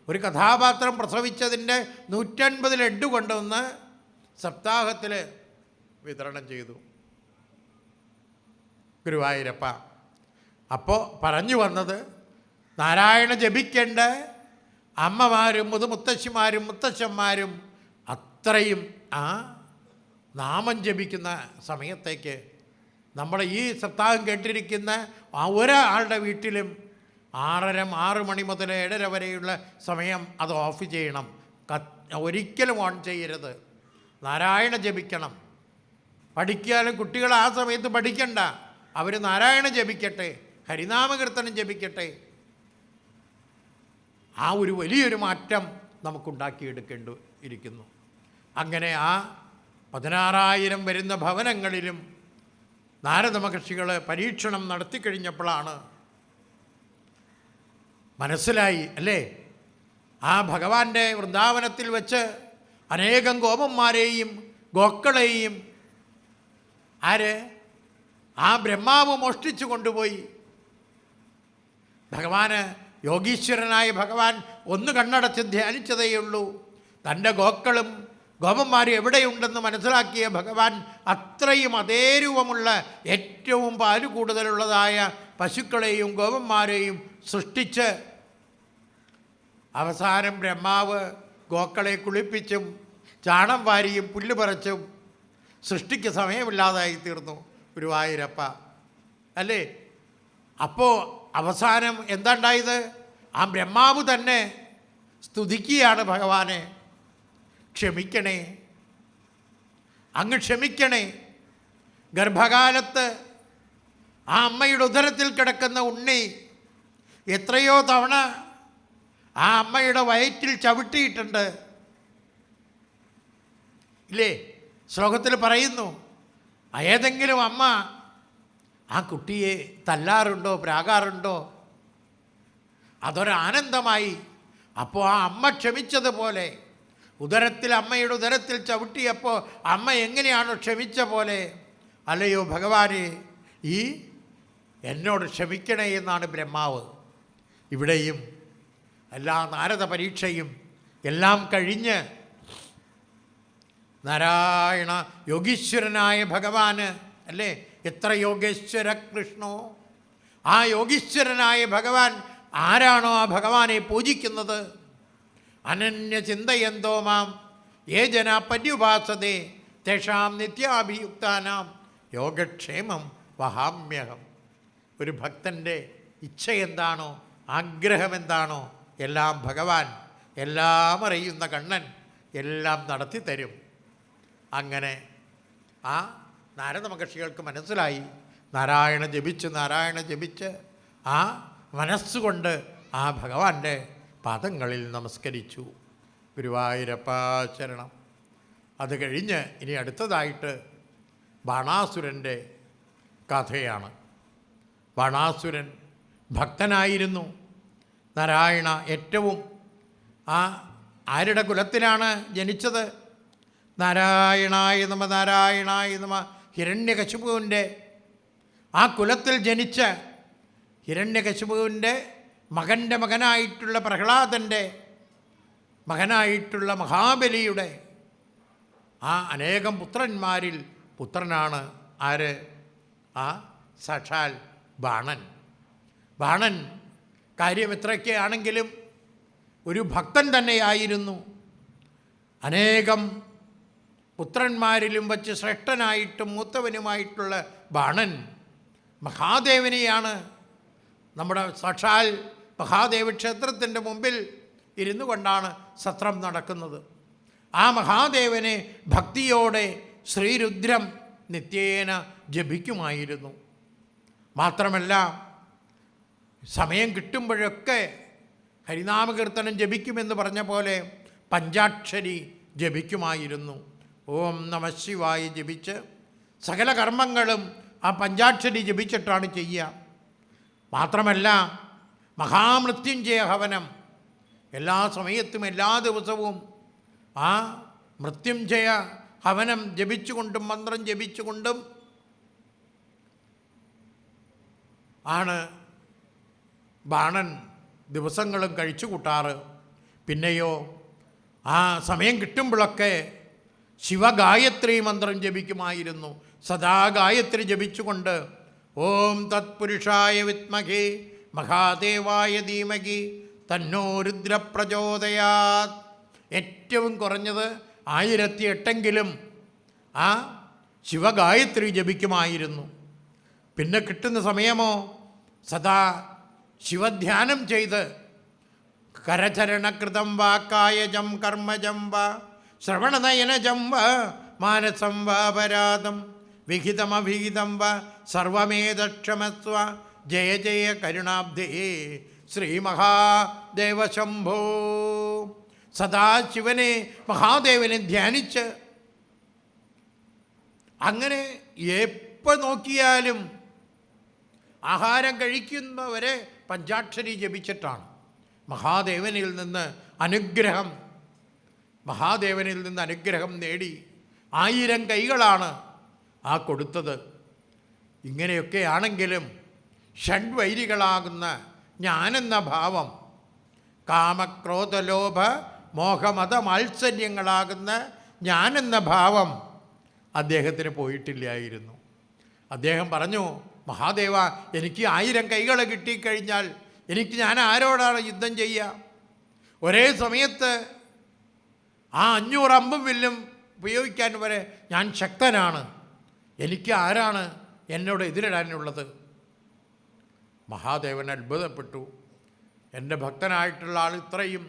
ഒരു കഥാപാത്രം പ്രസവിച്ചതിൻ്റെ 150 ലഡ്ഡു കൊണ്ടുവന്ന് സപ്താഹത്തിൽ വിതരണം ചെയ്തു. ഗുരുവായൂരപ്പ. അപ്പോൾ പറഞ്ഞു വന്നത് നാരായണ ജപിക്കേണ്ട അമ്മമാരും മുതുമുത്തശ്ശിമാരും മുത്തശ്ശന്മാരും അത്രയും ആ നാമം ജപിക്കുന്ന സമയത്തേക്ക് നമ്മൾ ഈ സപ്താഹം കേട്ടിരിക്കുന്ന ആ ഒരാളുടെ വീട്ടിലും 6 മണി മുതൽ 7:30 വരെയുള്ള സമയം അത് ഓഫ് ചെയ്യണം. ഒരിക്കലും ഓൺ ചെയ്യരുത്. നാരായണ ജപിക്കണം. പഠിക്കാനും കുട്ടികൾ ആ സമയത്ത് പഠിക്കണ്ട, അവർ നാരായണ ജപിക്കട്ടെ, ഹരിനാമകീർത്തനം ജപിക്കട്ടെ. ആ ഒരു വലിയൊരു മാറ്റം നമുക്കുണ്ടാക്കിയെടുക്കേണ്ടി ഇരിക്കുന്നു. അങ്ങനെ ആ 16,000 വരുന്ന ഭവനങ്ങളിലും നാരദ മഹർഷികൾ പരീക്ഷണം നടത്തിക്കഴിഞ്ഞപ്പോഴാണ് മനസ്സിലായി, അല്ലേ, ആ ഭഗവാന്റെ വൃന്ദാവനത്തിൽ വെച്ച് അനേകം ഗോപന്മാരെയും ഗോക്കളെയും ആ ബ്രഹ്മാവ് മോഷ്ടിച്ചു കൊണ്ടുപോയി. ഭഗവാന് യോഗീശ്വരനായ ഭഗവാൻ ഒന്ന് കണ്ണടച്ച് ധ്യാനിച്ചതേയുള്ളൂ. തൻ്റെ ഗോക്കളും ഗോപന്മാരും എവിടെയുണ്ടെന്ന് മനസ്സിലാക്കിയ ഭഗവാൻ അത്രയും അതേ രൂപമുള്ള ഏറ്റവും പാല് കൂടുതലുള്ളതായ പശുക്കളെയും ഗോപന്മാരെയും സൃഷ്ടിച്ച് അവസാനം ബ്രഹ്മാവ് ഗോക്കളെ കുളിപ്പിച്ചും ചാണം വാരിയും പുല്ല് പറിച്ചും സൃഷ്ടിക്ക് സമയമില്ലാതായി തീർന്നു. ഗുരുവായൂരപ്പ, അല്ലേ? അപ്പോൾ അവസാനം എന്താണ്ടായത്? ആ ബ്രഹ്മാവ് തന്നെ സ്തുതിക്കുകയാണ് ഭഗവാനെ, ക്ഷമിക്കണേ, അങ്ങ് ക്ഷമിക്കണേ. ഗർഭകാലത്ത് ആ അമ്മയുടെ ഉദരത്തിൽ കിടക്കുന്ന ഉണ്ണി എത്രയോ തവണ ആ അമ്മയുടെ വയറ്റിൽ ചവിട്ടിയിട്ടുണ്ട്, ഇല്ലേ? ശ്ലോകത്തിൽ പറയുന്നു, ഏതെങ്കിലും അമ്മ ആ കുട്ടിയെ തല്ലാറുണ്ടോ, പ്രാകാറുണ്ടോ? അതൊരാനന്ദമായി. അപ്പോൾ ആ അമ്മ ക്ഷമിച്ചതുപോലെ അമ്മയുടെ ഉദരത്തിൽ ചവിട്ടിയപ്പോൾ അമ്മ എങ്ങനെയാണോ ക്ഷമിച്ച പോലെ, അല്ലയോ ഭഗവാനെ, ഈ എന്നോട് ക്ഷമിക്കണേ എന്നാണ് ബ്രഹ്മാവ്. ഇവിടെയും എല്ലാ നാരദ പരീക്ഷയും എല്ലാം കഴിഞ്ഞ് നാരായണ യോഗീശ്വരനായ ഭഗവാന്, അല്ലേ, എത്ര യോഗേശ്വര കൃഷ്ണോ ആ യോഗീശ്വരനായ ഭഗവാൻ ആരാണോ ആ ഭഗവാനെ പൂജിക്കുന്നത്, അനന്യ ചിന്തയന്തോ മാം യേ ജന പര്യുപാസതേ തേഷാം നിത്യാഭിയുക്താനാം യോഗക്ഷേമം വഹാമ്യഹം. ഒരു ഭക്തൻ്റെ ഇച്ഛ എന്താണോ, ആഗ്രഹം എന്താണോ, എല്ലാം ഭഗവാൻ, എല്ലാം അറിയുന്ന കണ്ണൻ എല്ലാം നടത്തി തരും. അങ്ങനെ ആ നാരദ മഹർഷികൾക്ക് മനസ്സിലായി. നാരായണ ജപിച്ച് ആ മനസ്സുകൊണ്ട് ആ ഭഗവാന്റെ പാദങ്ങളിൽ നമസ്കരിച്ചു. ഗുരുവായൂരപ്പാ ശരണം. അത് കഴിഞ്ഞ് ഇനി അടുത്തതായിട്ട് ബാണാസുരൻ്റെ കഥയാണ്. ബാണാസുരൻ ഭക്തനായിരുന്നു. നാരായണ ഏറ്റവും ആരുടെ കുലത്തിലാണ് ജനിച്ചത്? നാരായണായ നമ ഹിരണ്യകശിപുവിൻ്റെ ആ കുലത്തിൽ ജനിച്ച ഹിരണ്യകശിപുവിൻ്റെ മകൻ്റെ മകനായിട്ടുള്ള പ്രഹ്ലാദൻ്റെ മകനായിട്ടുള്ള മഹാബലിയുടെ ആ അനേകം പുത്രന്മാരിൽ പുത്രനാണ് ആര്? ആ സാക്ഷാൽ ബാണൻ. ബാണൻ കാര്യം എത്രയൊക്കെ ആണെങ്കിലും ഒരു ഭക്തൻ തന്നെയായിരുന്നു. അനേകം പുത്രന്മാരിലും വച്ച് ശ്രേഷ്ഠനായിട്ടും മൂത്തവനുമായിട്ടുള്ള ബാണൻ മഹാദേവനെയാണ്, നമ്മുടെ സാക്ഷാൽ മഹാദേവ ക്ഷേത്രത്തിൻ്റെ മുമ്പിൽ ഇരുന്നു കൊണ്ടാണ് സത്രം നടക്കുന്നത്. ആ മഹാദേവനെ ഭക്തിയോടെ ശ്രീരുദ്രം നിത്യേന ജപിക്കുമായിരുന്നു. മാത്രമല്ല സമയം കിട്ടുമ്പോഴൊക്കെ ഹരിനാമകീർത്തനം ജപിക്കുമെന്ന് പറഞ്ഞ പോലെ പഞ്ചാക്ഷരി ജപിക്കുമായിരുന്നു. ഓം നമഃ ശിവായ ജപിച്ച് സകല കർമ്മങ്ങളും ആ പഞ്ചാക്ഷരി ജപിച്ചിട്ടാണ് ചെയ്യുക. മാത്രമല്ല മഹാമൃത്യുഞ്ജയ ഹവനം എല്ലാ സമയത്തും എല്ലാ ദിവസവും ആ മൃത്യുഞ്ജയ ഹവനം ജപിച്ചുകൊണ്ടും മന്ത്രം ജപിച്ചുകൊണ്ടും ആണ് ബാണൻ ദിവസങ്ങളും കഴിച്ചു കൂട്ടാറ്. പിന്നെയോ ആ സമയം കിട്ടുമ്പോഴൊക്കെ ശിവഗായത്രി മന്ത്രം ജപിക്കുമായിരുന്നു. സദാ ഗായത്രി ജപിച്ചുകൊണ്ട് ഓം തത്പുരുഷായ വിദ്മഹേ മഹാദേവായ ധീമഹി തന്നോ രുദ്രപ്രചോദയാത്. ഏറ്റവും കുറഞ്ഞത് 1008 ആ ശിവഗായത്രി ജപിക്കുമായിരുന്നു. പിന്നെ കിട്ടുന്ന സമയമോ സദാ ശിവധ്യാനം ചെയ്ത് കരചരണകൃതം വാ കായജം കർമ്മജം വാ ശ്രവണനയനജം വാ മാനസം വാ പരാതം വിഹിതമഭിഹിതം വാ സർവമേതക്ഷമസ്വ ജയ ജയ കരുണാബ്ധേ ശ്രീ മഹാദേവശംഭോ. സദാശിവനെ മഹാദേവനെ ധ്യാനിച്ച് അങ്ങനെ എപ്പോൾ നോക്കിയാലും ആഹാരം കഴിക്കുന്നവരെ പഞ്ചാക്ഷരി ജപിച്ചിട്ടാണ് മഹാദേവനിൽ നിന്ന് അനുഗ്രഹം നേടി 1000 കൈകളാണ് ആ കൊടുത്തത്. ഇങ്ങനെയൊക്കെ ആണെങ്കിലും ഷഡ്വൈരികളാകുന്ന ഞാനെന്ന ഭാവം, കാമക്രോധലോഭ മോഹമത മാത്സര്യങ്ങളാകുന്ന ഞാനെന്ന ഭാവം അദ്ദേഹത്തിന് പോയിട്ടില്ലായിരുന്നു. അദ്ദേഹം പറഞ്ഞു, മഹാദേവ, എനിക്ക് 1000 കൈകൾ കിട്ടിക്കഴിഞ്ഞാൽ ഞാൻ ആരോടാണ് യുദ്ധം ചെയ്യുക? ഒരേ സമയത്ത് ആ 500 അമ്പും വില്ലും ഉപയോഗിക്കാൻ വരെ ഞാൻ ശക്തനാണ്. എനിക്ക് ആരാണ് എന്നോട് എതിരിടാനുള്ളത്? മഹാദേവൻ അത്ഭുതപ്പെട്ടു. എൻ്റെ ഭക്തനായിട്ടുള്ള ആൾ ഇത്രയും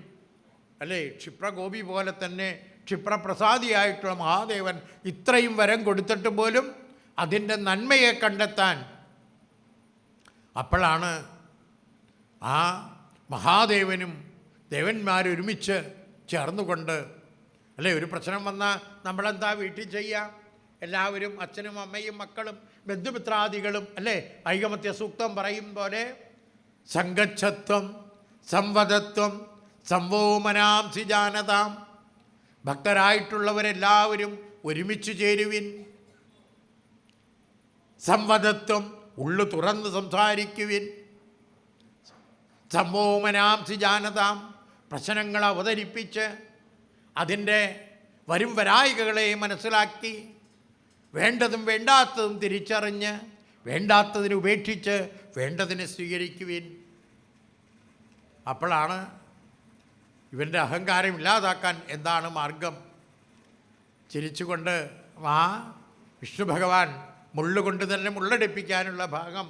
ക്ഷിപ്രഗോപി പോലെ തന്നെ ക്ഷിപ്രപ്രസാദിയായിട്ടുള്ള മഹാദേവൻ ഇത്രയും വരം കൊടുത്തിട്ട് പോലും അതിൻ്റെ നന്മയെ കണ്ടെത്താൻ, അപ്പോഴാണ് ആ മഹാദേവനും ദേവന്മാരൊരുമിച്ച് ചേർന്നുകൊണ്ട് ഒരു പ്രശ്നം വന്നാൽ നമ്മളെന്താ വീട്ടിൽ ചെയ്യുക? എല്ലാവരും അച്ഛനും അമ്മയും മക്കളും ബന്ധുമിത്രാദികളും ഐകമത്യ സൂക്തം പറയും പോലെ സംഗച്ഛത്വം സംവദത്വം സംവോമനാംസി ജാനതാം. ഭക്തരായിട്ടുള്ളവരെല്ലാവരും ഒരുമിച്ച് ചേരുവിൻ. സംവദത്വം, ഉള്ളു തുറന്ന് സംസാരിക്കുവിൻ. സംവോമനാംസി ജാനതാം, പ്രശ്നങ്ങൾ അവതരിപ്പിച്ച് അതിൻ്റെ വരും വരായികകളെ മനസ്സിലാക്കി വേണ്ടതും വേണ്ടാത്തതും തിരിച്ചറിഞ്ഞ് വേണ്ടാത്തതിനെ ഉപേക്ഷിച്ച് വേണ്ടതിനെ സ്വീകരിക്കുവിൻ. അപ്പോഴാണ് ഇവൻ്റെ അഹങ്കാരം ഇല്ലാതാക്കാൻ എന്താണ് മാർഗം? ചിരിച്ചുകൊണ്ട് വിഷ്ണു ഭഗവാൻ മുള്ളുകൊണ്ട് തന്നെ മുള്ളടിപ്പിക്കാനുള്ള ഭാഗം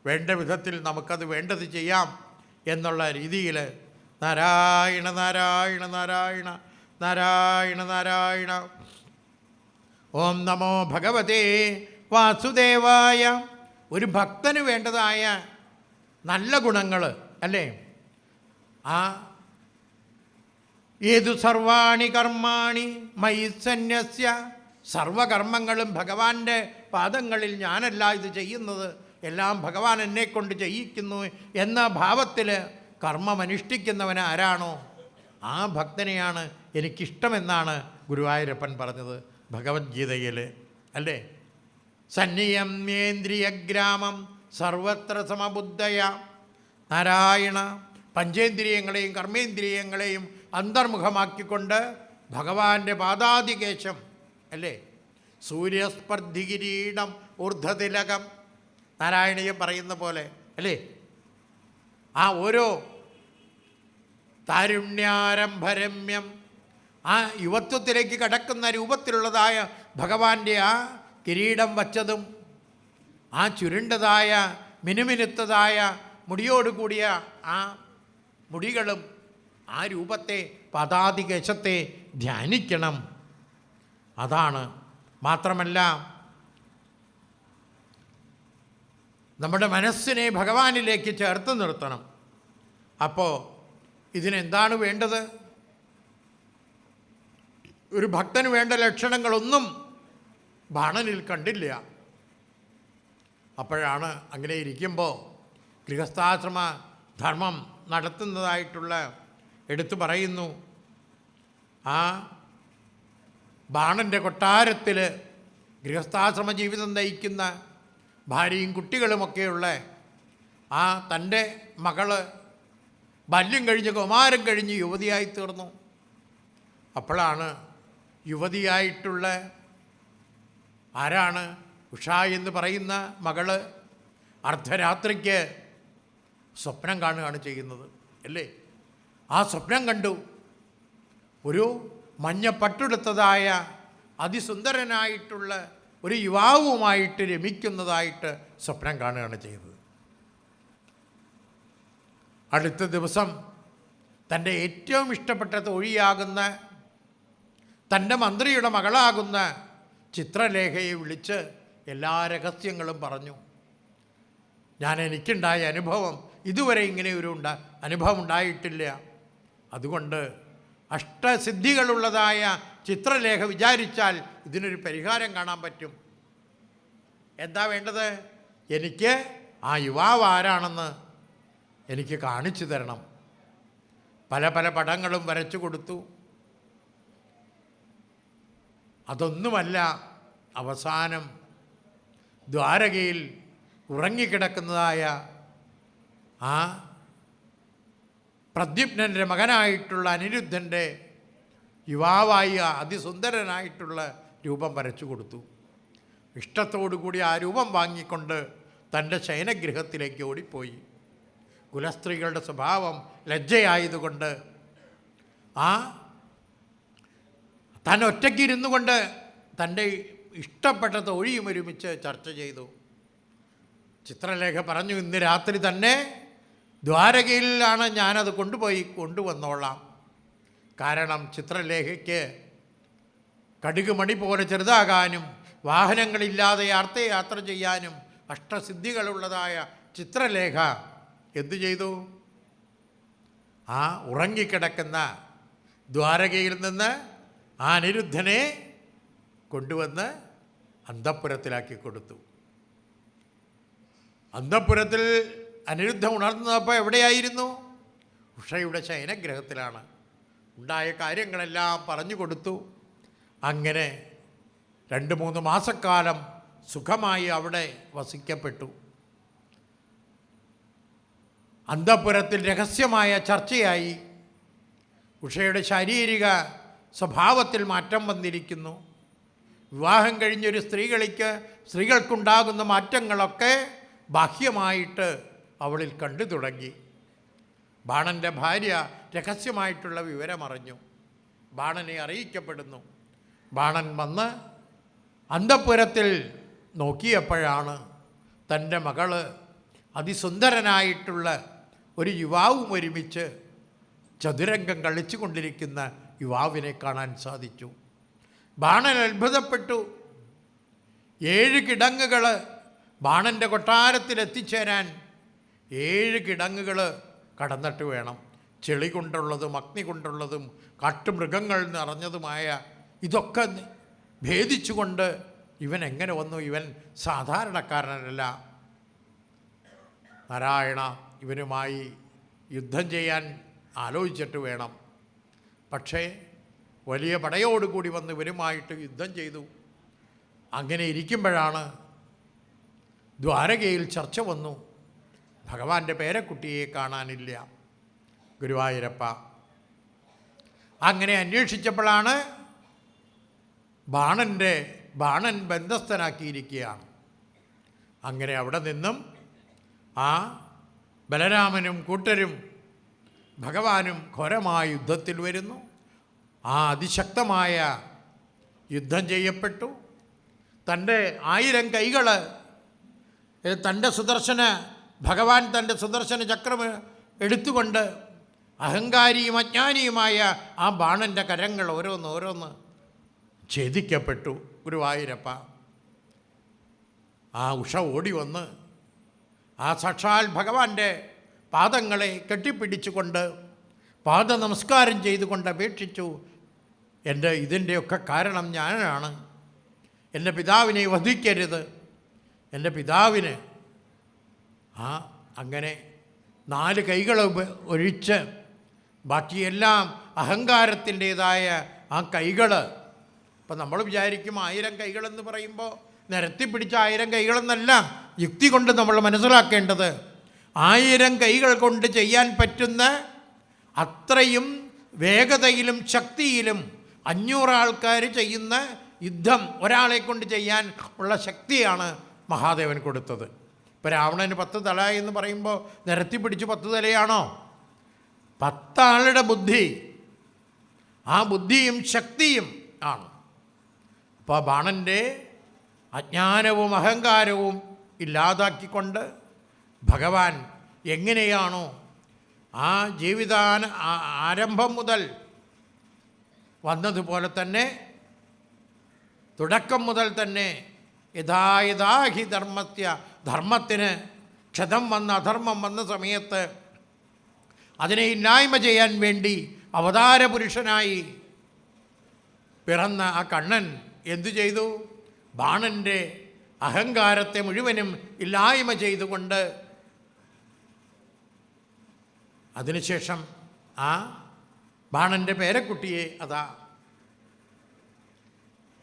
വേണ്ട വിധത്തിൽ നമുക്കത് വേണ്ടത് ചെയ്യാം എന്നുള്ള രീതിയിൽ നാരായണ നാരായണ നാരായണ നാരായണ നാരായണ ഓം നമോ ഭഗവതേ വാസുദേവായ. ഒരു ഭക്തന് വേണ്ടതായ നല്ല ഗുണങ്ങൾ അല്ലേ? ഏതു സർവാണി കർമാണി മയി സന്യസ്യ. സർവകർമ്മങ്ങളും ഭഗവാന്റെ പാദങ്ങളിൽ, ഞാനല്ല ഇത് ചെയ്യുന്നത്, എല്ലാം ഭഗവാൻ എന്നെക്കൊണ്ട് ചെയ്യിക്കുന്നു എന്ന ഭാവത്തിൽ കർമ്മമനുഷ്ഠിക്കുന്നവൻ ആരാണോ ആ ഭക്തനെയാണ് എനിക്കിഷ്ടമെന്നാണ് ഗുരുവായൂരപ്പൻ പറഞ്ഞത് ഭഗവത്ഗീതയിൽ അല്ലേ? സന്നിയമ്യേന്ദ്രിയഗ്രാമം സർവത്ര സമബുദ്ധയ. നാരായണ പഞ്ചേന്ദ്രിയങ്ങളെയും കർമ്മേന്ദ്രിയങ്ങളെയും അന്തർമുഖമാക്കിക്കൊണ്ട് ഭഗവാന്റെ പാദാദികേശം അല്ലേ? സൂര്യസ്പർദ്ധികിരീടം ഊർധ്വതിലകം നാരായണീയം പറയുന്ന പോലെ അല്ലേ? ആ ഓരോ താരുണ്യാരംഭരമ്യം, ആ യുവത്വത്തിലേക്ക് കടക്കുന്ന രൂപത്തിലുള്ളതായ ഭഗവാന്റെ ആ കിരീടം വച്ചതും ആ ചുരുണ്ടതായ മിനുമിനുത്തതായ മുടിയോടുകൂടിയ ആ മുടികളും ആ രൂപത്തെ പദാതികേശത്തെ ധ്യാനിക്കണം. അതാണ്. മാത്രമല്ല നമ്മുടെ മനസ്സിനെ ഭഗവാനിലേക്ക് ചേർത്ത് നിർത്തണം. അപ്പോൾ ഇതിനെന്താണ് വേണ്ടത്? ഒരു ഭക്തന് വേണ്ട ലക്ഷണങ്ങളൊന്നും ബാണനിൽ കണ്ടില്ല. അപ്പോഴാണ് അങ്ങനെ ഇരിക്കുമ്പോൾ ഗൃഹസ്ഥാശ്രമ ധർമ്മം നടത്തുന്നതായിട്ടുള്ള എടുത്തു പറയുന്നു. ആ ബാണൻ്റെ കൊട്ടാരത്തിൽ ഗൃഹസ്ഥാശ്രമ ജീവിതം നയിക്കുന്ന ഭാര്യയും കുട്ടികളുമൊക്കെയുള്ള ആ തൻ്റെ മകള് ബാല്യം കഴിഞ്ഞ് കൗമാരം കഴിഞ്ഞ് യുവതിയായി തീർന്നു. അപ്പോഴാണ് യുവതിയായിട്ടുള്ള ആരാണ് ഉഷ എന്ന് പറയുന്ന മകള് അർദ്ധരാത്രിക്ക് സ്വപ്നം കാണുകയാണ് ചെയ്യുന്നത് അല്ലേ? ആ സ്വപ്നം കണ്ടു ഒരു മഞ്ഞ പട്ടുടുത്തതായ അതിസുന്ദരനായിട്ടുള്ള ഒരു യുവാവുമായിട്ട് രമിക്കുന്നതായിട്ട് സ്വപ്നം കാണുകയാണ് ചെയ്തത്. അടുത്ത ദിവസം തൻ്റെ ഏറ്റവും ഇഷ്ടപ്പെട്ട തോഴിയാകുന്ന തൻ്റെ മന്ത്രിയുടെ മകളാകുന്ന ചിത്രലേഖയെ വിളിച്ച് എല്ലാ രഹസ്യങ്ങളും പറഞ്ഞു. എനിക്കുണ്ടായ അനുഭവം ഇതുവരെ ഇങ്ങനെ ഒരു അനുഭവം ഉണ്ടായിട്ടില്ല. അതുകൊണ്ട് അഷ്ടസിദ്ധികളുള്ളതായ ചിത്രലേഖ വിചാരിച്ചാൽ ഇതിനൊരു പരിഹാരം കാണാൻ പറ്റും. എന്താ വേണ്ടത്? എനിക്ക് ആ യുവാവ് ആരാണെന്ന് എനിക്ക് കാണിച്ചു തരണം. പല പല പടങ്ങളും വരച്ചു കൊടുത്തു. അതൊന്നുമല്ല, അവസാനം ദ്വാരകയിൽ ഉറങ്ങിക്കിടക്കുന്നതായ ആ പ്രദ്യുപ്നൻ്റെ മകനായിട്ടുള്ള അനിരുദ്ധൻ്റെ യുവാവായ അതിസുന്ദരനായിട്ടുള്ള രൂപം വരച്ചു കൊടുത്തു. ഇഷ്ടത്തോടുകൂടി ആ രൂപം വാങ്ങിക്കൊണ്ട് തൻ്റെ ശയനഗൃഹത്തിലേക്ക് ഓടിപ്പോയി. കുലസ്ത്രീകളുടെ സ്വഭാവം ലജ്ജയായതുകൊണ്ട് താൻ ഒറ്റയ്ക്കിരുന്നു കൊണ്ട് തൻ്റെ ഇഷ്ടപ്പെട്ട തോഴിയും ഒരുമിച്ച് ചർച്ച ചെയ്തു. ചിത്രലേഖ പറഞ്ഞു, ഇന്ന് രാത്രി തന്നെ ദ്വാരകയിലാണ് ഞാനത് കൊണ്ടുവന്നോളാം. കാരണം ചിത്രലേഖയ്ക്ക് കടുക് മണി പോലെ ചെറുതാകാനും വാഹനങ്ങളില്ലാതെ യാത്ര ചെയ്യാനും അഷ്ടസിദ്ധികളുള്ളതായ ചിത്രലേഖ എന്തു ചെയ്തു? ആ ഉറങ്ങിക്കിടക്കുന്ന ദ്വാരകയിൽ നിന്ന് ആ അനിരുദ്ധനെ കൊണ്ടുവന്ന് അന്തഃപുരത്തിലാക്കി കൊടുത്തു. അന്തഃപുരത്തിൽ അനിരുദ്ധം ഉണർന്നപ്പോൾ എവിടെയായിരുന്നു? ഉഷയുടെ ശയനഗ്രഹത്തിലാണ്. ഉണ്ടായ കാര്യങ്ങളെല്ലാം പറഞ്ഞു കൊടുത്തു. അങ്ങനെ 2-3 മാസക്കാലം സുഖമായി അവിടെ വസിക്കപ്പെട്ടു. അന്തഃപുരത്തിൽ രഹസ്യമായ ചർച്ചയായി. ഉഷയുടെ ശാരീരിക സ്വഭാവത്തിൽ മാറ്റം വന്നിരിക്കുന്നു. വിവാഹം കഴിഞ്ഞൊരു സ്ത്രീകളിക്ക് സ്ത്രീകൾക്കുണ്ടാകുന്ന മാറ്റങ്ങളൊക്കെ ബാഹ്യമായിട്ട് അവളിൽ കണ്ടു തുടങ്ങി. ബാണൻ്റെ ഭാര്യ രഹസ്യമായിട്ടുള്ള വിവരമറിഞ്ഞു. ബാണനെ അറിയിക്കപ്പെടുന്നു. ബാണൻ വന്ന് അന്തഃപുരത്തിൽ നോക്കിയപ്പോഴാണ് തൻ്റെ മകള് അതിസുന്ദരനായിട്ടുള്ള ഒരു യുവാവും ഒരുമിച്ച് ചതുരംഗം കളിച്ചു കൊണ്ടിരിക്കുന്ന യുവാവിനെ കാണാൻ സാധിച്ചു. ബാണൻ അത്ഭുതപ്പെട്ടു. 7 കിടങ്ങുകൾ ബാണൻ്റെ കൊട്ടാരത്തിൽ എത്തിച്ചേരാൻ 7 കിടങ്ങുകൾ കടന്നിട്ട് വേണം. ചെളി കൊണ്ടുള്ളതും അഗ്നി കൊണ്ടുള്ളതും കാട്ടുമൃഗങ്ങൾ നിറഞ്ഞതുമായ ഇതൊക്കെ ഭേദിച്ചുകൊണ്ട് ഇവൻ എങ്ങനെ വന്നു? ഇവൻ സാധാരണക്കാരനല്ല. നാരായണ ഇവനുമായി യുദ്ധം ചെയ്യാൻ ആലോചിച്ചിട്ട് വേണം. പക്ഷേ വലിയ പടയോടുകൂടി വന്ന് ഇവരുമായിട്ട് യുദ്ധം ചെയ്തു. അങ്ങനെ ഇരിക്കുമ്പോഴാണ് ദ്വാരകയിൽ ചർച്ച വന്നു. ഭഗവാന്റെ പേരക്കുട്ടിയെ കാണാനില്ല. ഗുരുവായൂരപ്പ അങ്ങനെ അന്വേഷിച്ചപ്പോഴാണ് ബാണൻ ബന്ധസ്ഥനാക്കിയിരിക്കുകയാണ്. അങ്ങനെ അവിടെ നിന്നും ആ ബലരാമനും കൂട്ടരും ഭഗവാനും ഘോരമായ യുദ്ധത്തിൽ വരുന്നു. ആ അതിശക്തമായ യുദ്ധം ചെയ്യപ്പെട്ടു. തൻ്റെ 1000 കൈകൾ ഭഗവാൻ തൻ്റെ സുദർശന ചക്രം എടുത്തുകൊണ്ട് അഹങ്കാരിയും അജ്ഞാനിയുമായ ആ ബാണൻ്റെ കരങ്ങൾ ഓരോന്ന് ഛേദിക്കപ്പെട്ടു. ഗുരുവായൂരപ്പ ആ ഉഷ ഓടി വന്ന് ആ സാക്ഷാൽ ഭഗവാന്റെ പാദങ്ങളെ കെട്ടിപ്പിടിച്ചുകൊണ്ട് പാദ നമസ്കാരം ചെയ്തുകൊണ്ട് അപേക്ഷിച്ചു, ഇതിൻ്റെയൊക്കെ കാരണം ഞാനാണ്. എൻ്റെ പിതാവിനെ വധിക്കരുത്. എൻ്റെ പിതാവിന് അങ്ങനെ 4 കൈകൾ ഒഴിച്ച് ബാക്കിയെല്ലാം അഹങ്കാരത്തിൻ്റേതായ ആ കൈകൾ. ഇപ്പം നമ്മൾ വിചാരിക്കും 1000 കൈകളെന്ന് പറയുമ്പോൾ നിരത്തിപ്പിടിച്ച 1000 കൈകളെന്നല്ല യുക്തി കൊണ്ട് നമ്മൾ മനസ്സിലാക്കേണ്ടത്. 1000 കൈകൾ കൊണ്ട് ചെയ്യാൻ പറ്റുന്ന അത്രയും വേഗതയിലും ശക്തിയിലും 500 ആൾക്കാർ ചെയ്യുന്ന യുദ്ധം ഒരാളെ കൊണ്ട് ചെയ്യാൻ ഉള്ള ശക്തിയാണ് മഹാദേവൻ കൊടുത്തത്. ഇപ്പോൾ രാവണന് 10 തല എന്ന് പറയുമ്പോൾ നിരത്തിപ്പിടിച്ച് 10 തലയാണോ? 10 ആളുടെ ബുദ്ധി, ആ ബുദ്ധിയും ശക്തിയും ആണ്. അപ്പോൾ ബാണൻ്റെ അജ്ഞാനവും അഹങ്കാരവും ഇല്ലാതാക്കിക്കൊണ്ട് ഭഗവാൻ എങ്ങനെയാണോ ആ ആരംഭം മുതൽ വന്നതുപോലെ തന്നെ തുടക്കം മുതൽ തന്നെ യഥാഹി ധർമ്മത്തിന് ക്ഷതം വന്ന അധർമ്മം വന്ന സമയത്ത് അതിനെ ഇല്ലായ്മ ചെയ്യാൻ വേണ്ടി അവതാര പുരുഷനായി പിറന്ന ആ കണ്ണൻ എന്തു ചെയ്തു? ബാണൻ്റെ അഹങ്കാരത്തെ മുഴുവനും ഇല്ലായ്മ ചെയ്തുകൊണ്ട് അതിനുശേഷം ആ ബാണൻ്റെ പേരക്കുട്ടിയെ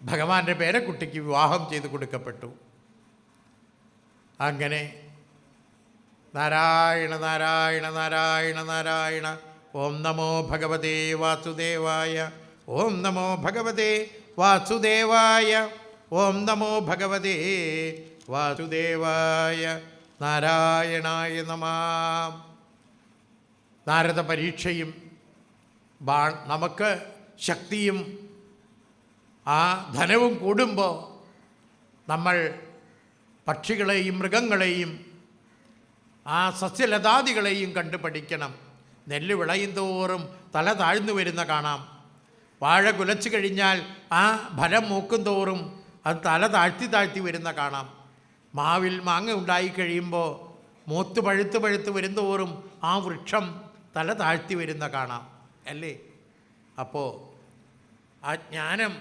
ഭഗവാന്റെ പേരക്കുട്ടിക്ക് വിവാഹം ചെയ്ത് കൊടുക്കപ്പെട്ടു. അങ്ങനെ നാരായണ നാരായണ നാരായണ നാരായണ ഓം നമോ ഭഗവതേ വാസുദേവായ ഓം നമോ ഭഗവതേ വാസുദേവായ ഓം നമോ ഭഗവതേ വാസുദേവായ നാരായണായ നമഃ. നാരദ പരീക്ഷയും നമുക്ക് ശക്തിയും ആ ധനവും കൂടുമ്പോൾ നമ്മൾ പക്ഷികളെയും മൃഗങ്ങളെയും ആ സസ്യലതാദികളെയും കണ്ടു പഠിക്കണം. നെല്ല് വിളയും തോറും തല താഴ്ന്നു വരുന്ന കാണാം. വാഴ കുലച്ചു കഴിഞ്ഞാൽ ആ ഫലം മൂക്കും തോറും അത് തല താഴ്ത്തി വരുന്ന കാണാം. മാവിൽ മാങ്ങ ഉണ്ടായിക്കഴിയുമ്പോൾ മൂത്ത് പഴുത്ത് വരുന്തോറും ആ വൃക്ഷം തല താഴ്ത്തി വരുന്ന കാണാം അല്ലേ? അപ്പോൾ ആ ജ്ഞാനം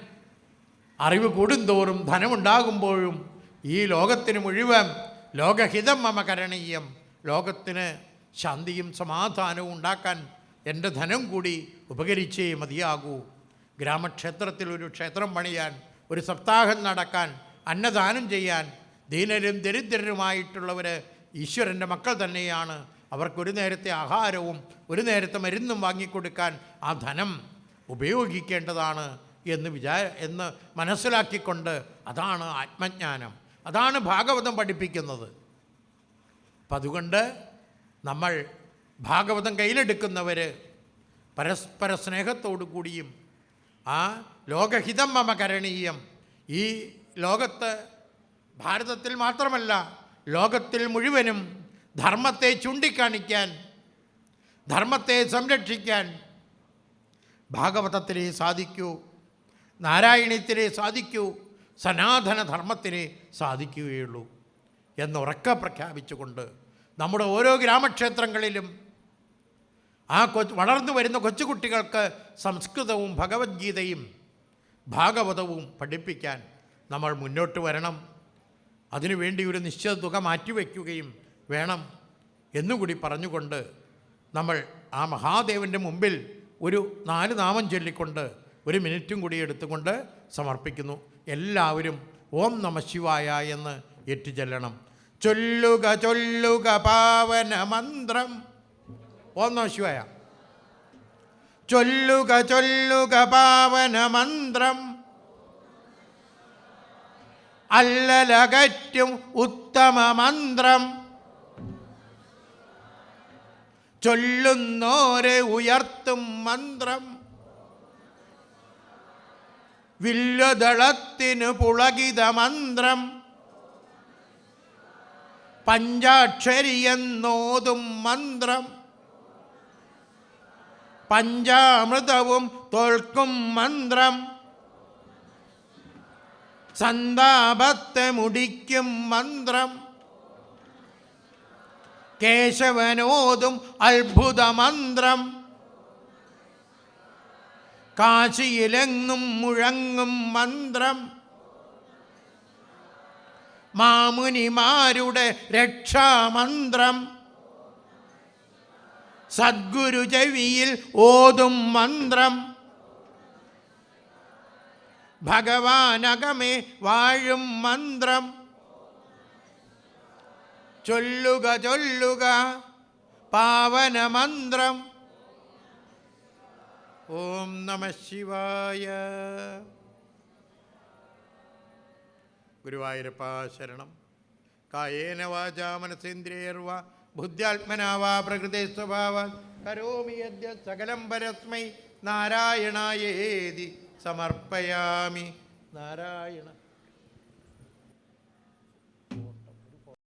അറിവ് കൂടുന്തോറും ധനമുണ്ടാകുമ്പോഴും ഈ ലോകത്തിന് മുഴുവൻ ലോകഹിതം മമ കരണീയം, ലോകത്തിന് ശാന്തിയും സമാധാനവും ഉണ്ടാക്കാൻ എൻ്റെ ധനം കൂടി ഉപകരിച്ചേ മതിയാകൂ. ഗ്രാമക്ഷേത്രത്തിൽ ഒരു ക്ഷേത്രം പണിയാൻ, ഒരു സപ്താഹം നടക്കാൻ, അന്നദാനം ചെയ്യാൻ, ദീനരും ദരിദ്രരുമായിട്ടുള്ളവർ ഈശ്വരൻ്റെ മക്കൾ തന്നെയാണ്. അവർക്കൊരു നേരത്തെ ആഹാരവും ഒരു നേരത്തെ മരുന്നും വാങ്ങിക്കൊടുക്കാൻ ആ ധനം ഉപയോഗിക്കേണ്ടതാണ് എന്ന് മനസ്സിലാക്കിക്കൊണ്ട്, അതാണ് ആത്മജ്ഞാനം. അതാണ് ഭാഗവതം പഠിപ്പിക്കുന്നത്. അപ്പം അതുകൊണ്ട് നമ്മൾ ഭാഗവതം കയ്യിലെടുക്കുന്നവർ പരസ്പര സ്നേഹത്തോടു കൂടിയും ആ ലോകഹിതം മമ കരണീയം, ഈ ലോകത്ത് ഭാരതത്തിൽ മാത്രമല്ല ലോകത്തിൽ മുഴുവനും ധർമ്മത്തെ ചൂണ്ടിക്കാണിക്കാൻ, ധർമ്മത്തെ സംരക്ഷിക്കാൻ ഭാഗവതത്തിനെ സാധിക്കൂ, നാരായണീയത്തിനെ സാധിക്കൂ, സനാതന ധർമ്മത്തിനെ സാധിക്കുകയുള്ളൂ എന്നുറക്കെ പ്രഖ്യാപിച്ചുകൊണ്ട് നമ്മുടെ ഓരോ ഗ്രാമക്ഷേത്രങ്ങളിലും ആ വളർന്നു വരുന്ന കൊച്ചുകുട്ടികൾക്ക് സംസ്കൃതവും ഭഗവത്ഗീതയും ഭാഗവതവും പഠിപ്പിക്കാൻ നമ്മൾ മുന്നോട്ട് വരണം. അതിനുവേണ്ടി ഒരു നിശ്ചിത തുക മാറ്റിവെക്കുകയും വേണം എന്നുകൂടി പറഞ്ഞുകൊണ്ട് നമ്മൾ ആ മഹാദേവൻ്റെ മുമ്പിൽ ഒരു 4 നാമം ചൊല്ലിക്കൊണ്ട് 1 മിനിറ്റും കൂടി എടുത്തുകൊണ്ട് സമർപ്പിക്കുന്നു. എല്ലാവരും ഓം നമ ശിവായ എന്ന് ഏറ്റുചൊല്ലണം. ചൊല്ലുക ചൊല്ലുക പാവന മന്ത്രം. ഓം നമ ശിവായ. ചൊല്ലുക ചൊല്ലുക പാവന മന്ത്രം, അല്ലലകറ്റും ഉത്തമ മന്ത്രം, ചൊല്ലുന്നോരെ ഉയർത്തും മന്ത്രം, വില്ലുദളത്തിനു പുളകിത മന്ത്രം, പഞ്ചാക്ഷരിയെന്നോതും മന്ത്രം, പഞ്ചാമൃതവും തോൽക്കും മന്ത്രം, സന്താപത്തെ മുടിക്കും മന്ത്രം, കേശവനോതും അത്ഭുത മന്ത്രം, കാശിയിലെങ്ങും മുഴങ്ങും മന്ത്രം, മാമുനിമാരുടെ രക്ഷാമന്ത്രം, സദ്ഗുരു ചെവിയിൽ ഓതും മന്ത്രം, ഭഗവാനകമേ വാഴും മന്ത്രം, ചൊല്ലുക ചൊല്ലുക പാവന മന്ത്രം. ഓം നമ ശിവായ. ഗുരുവായൂരപ്പാ ശരണം. കായേന വാചാ മനസേന്ദ്രിയർവാ ബുദ്ധ്യാത്മനാ വാ പ്രകൃതേ സ്വഭാവാൻ കരോമി യദ്യ സകലം പരസ്മൈ നാരായണായേതി സമർപ്പയാമി. നാരായണ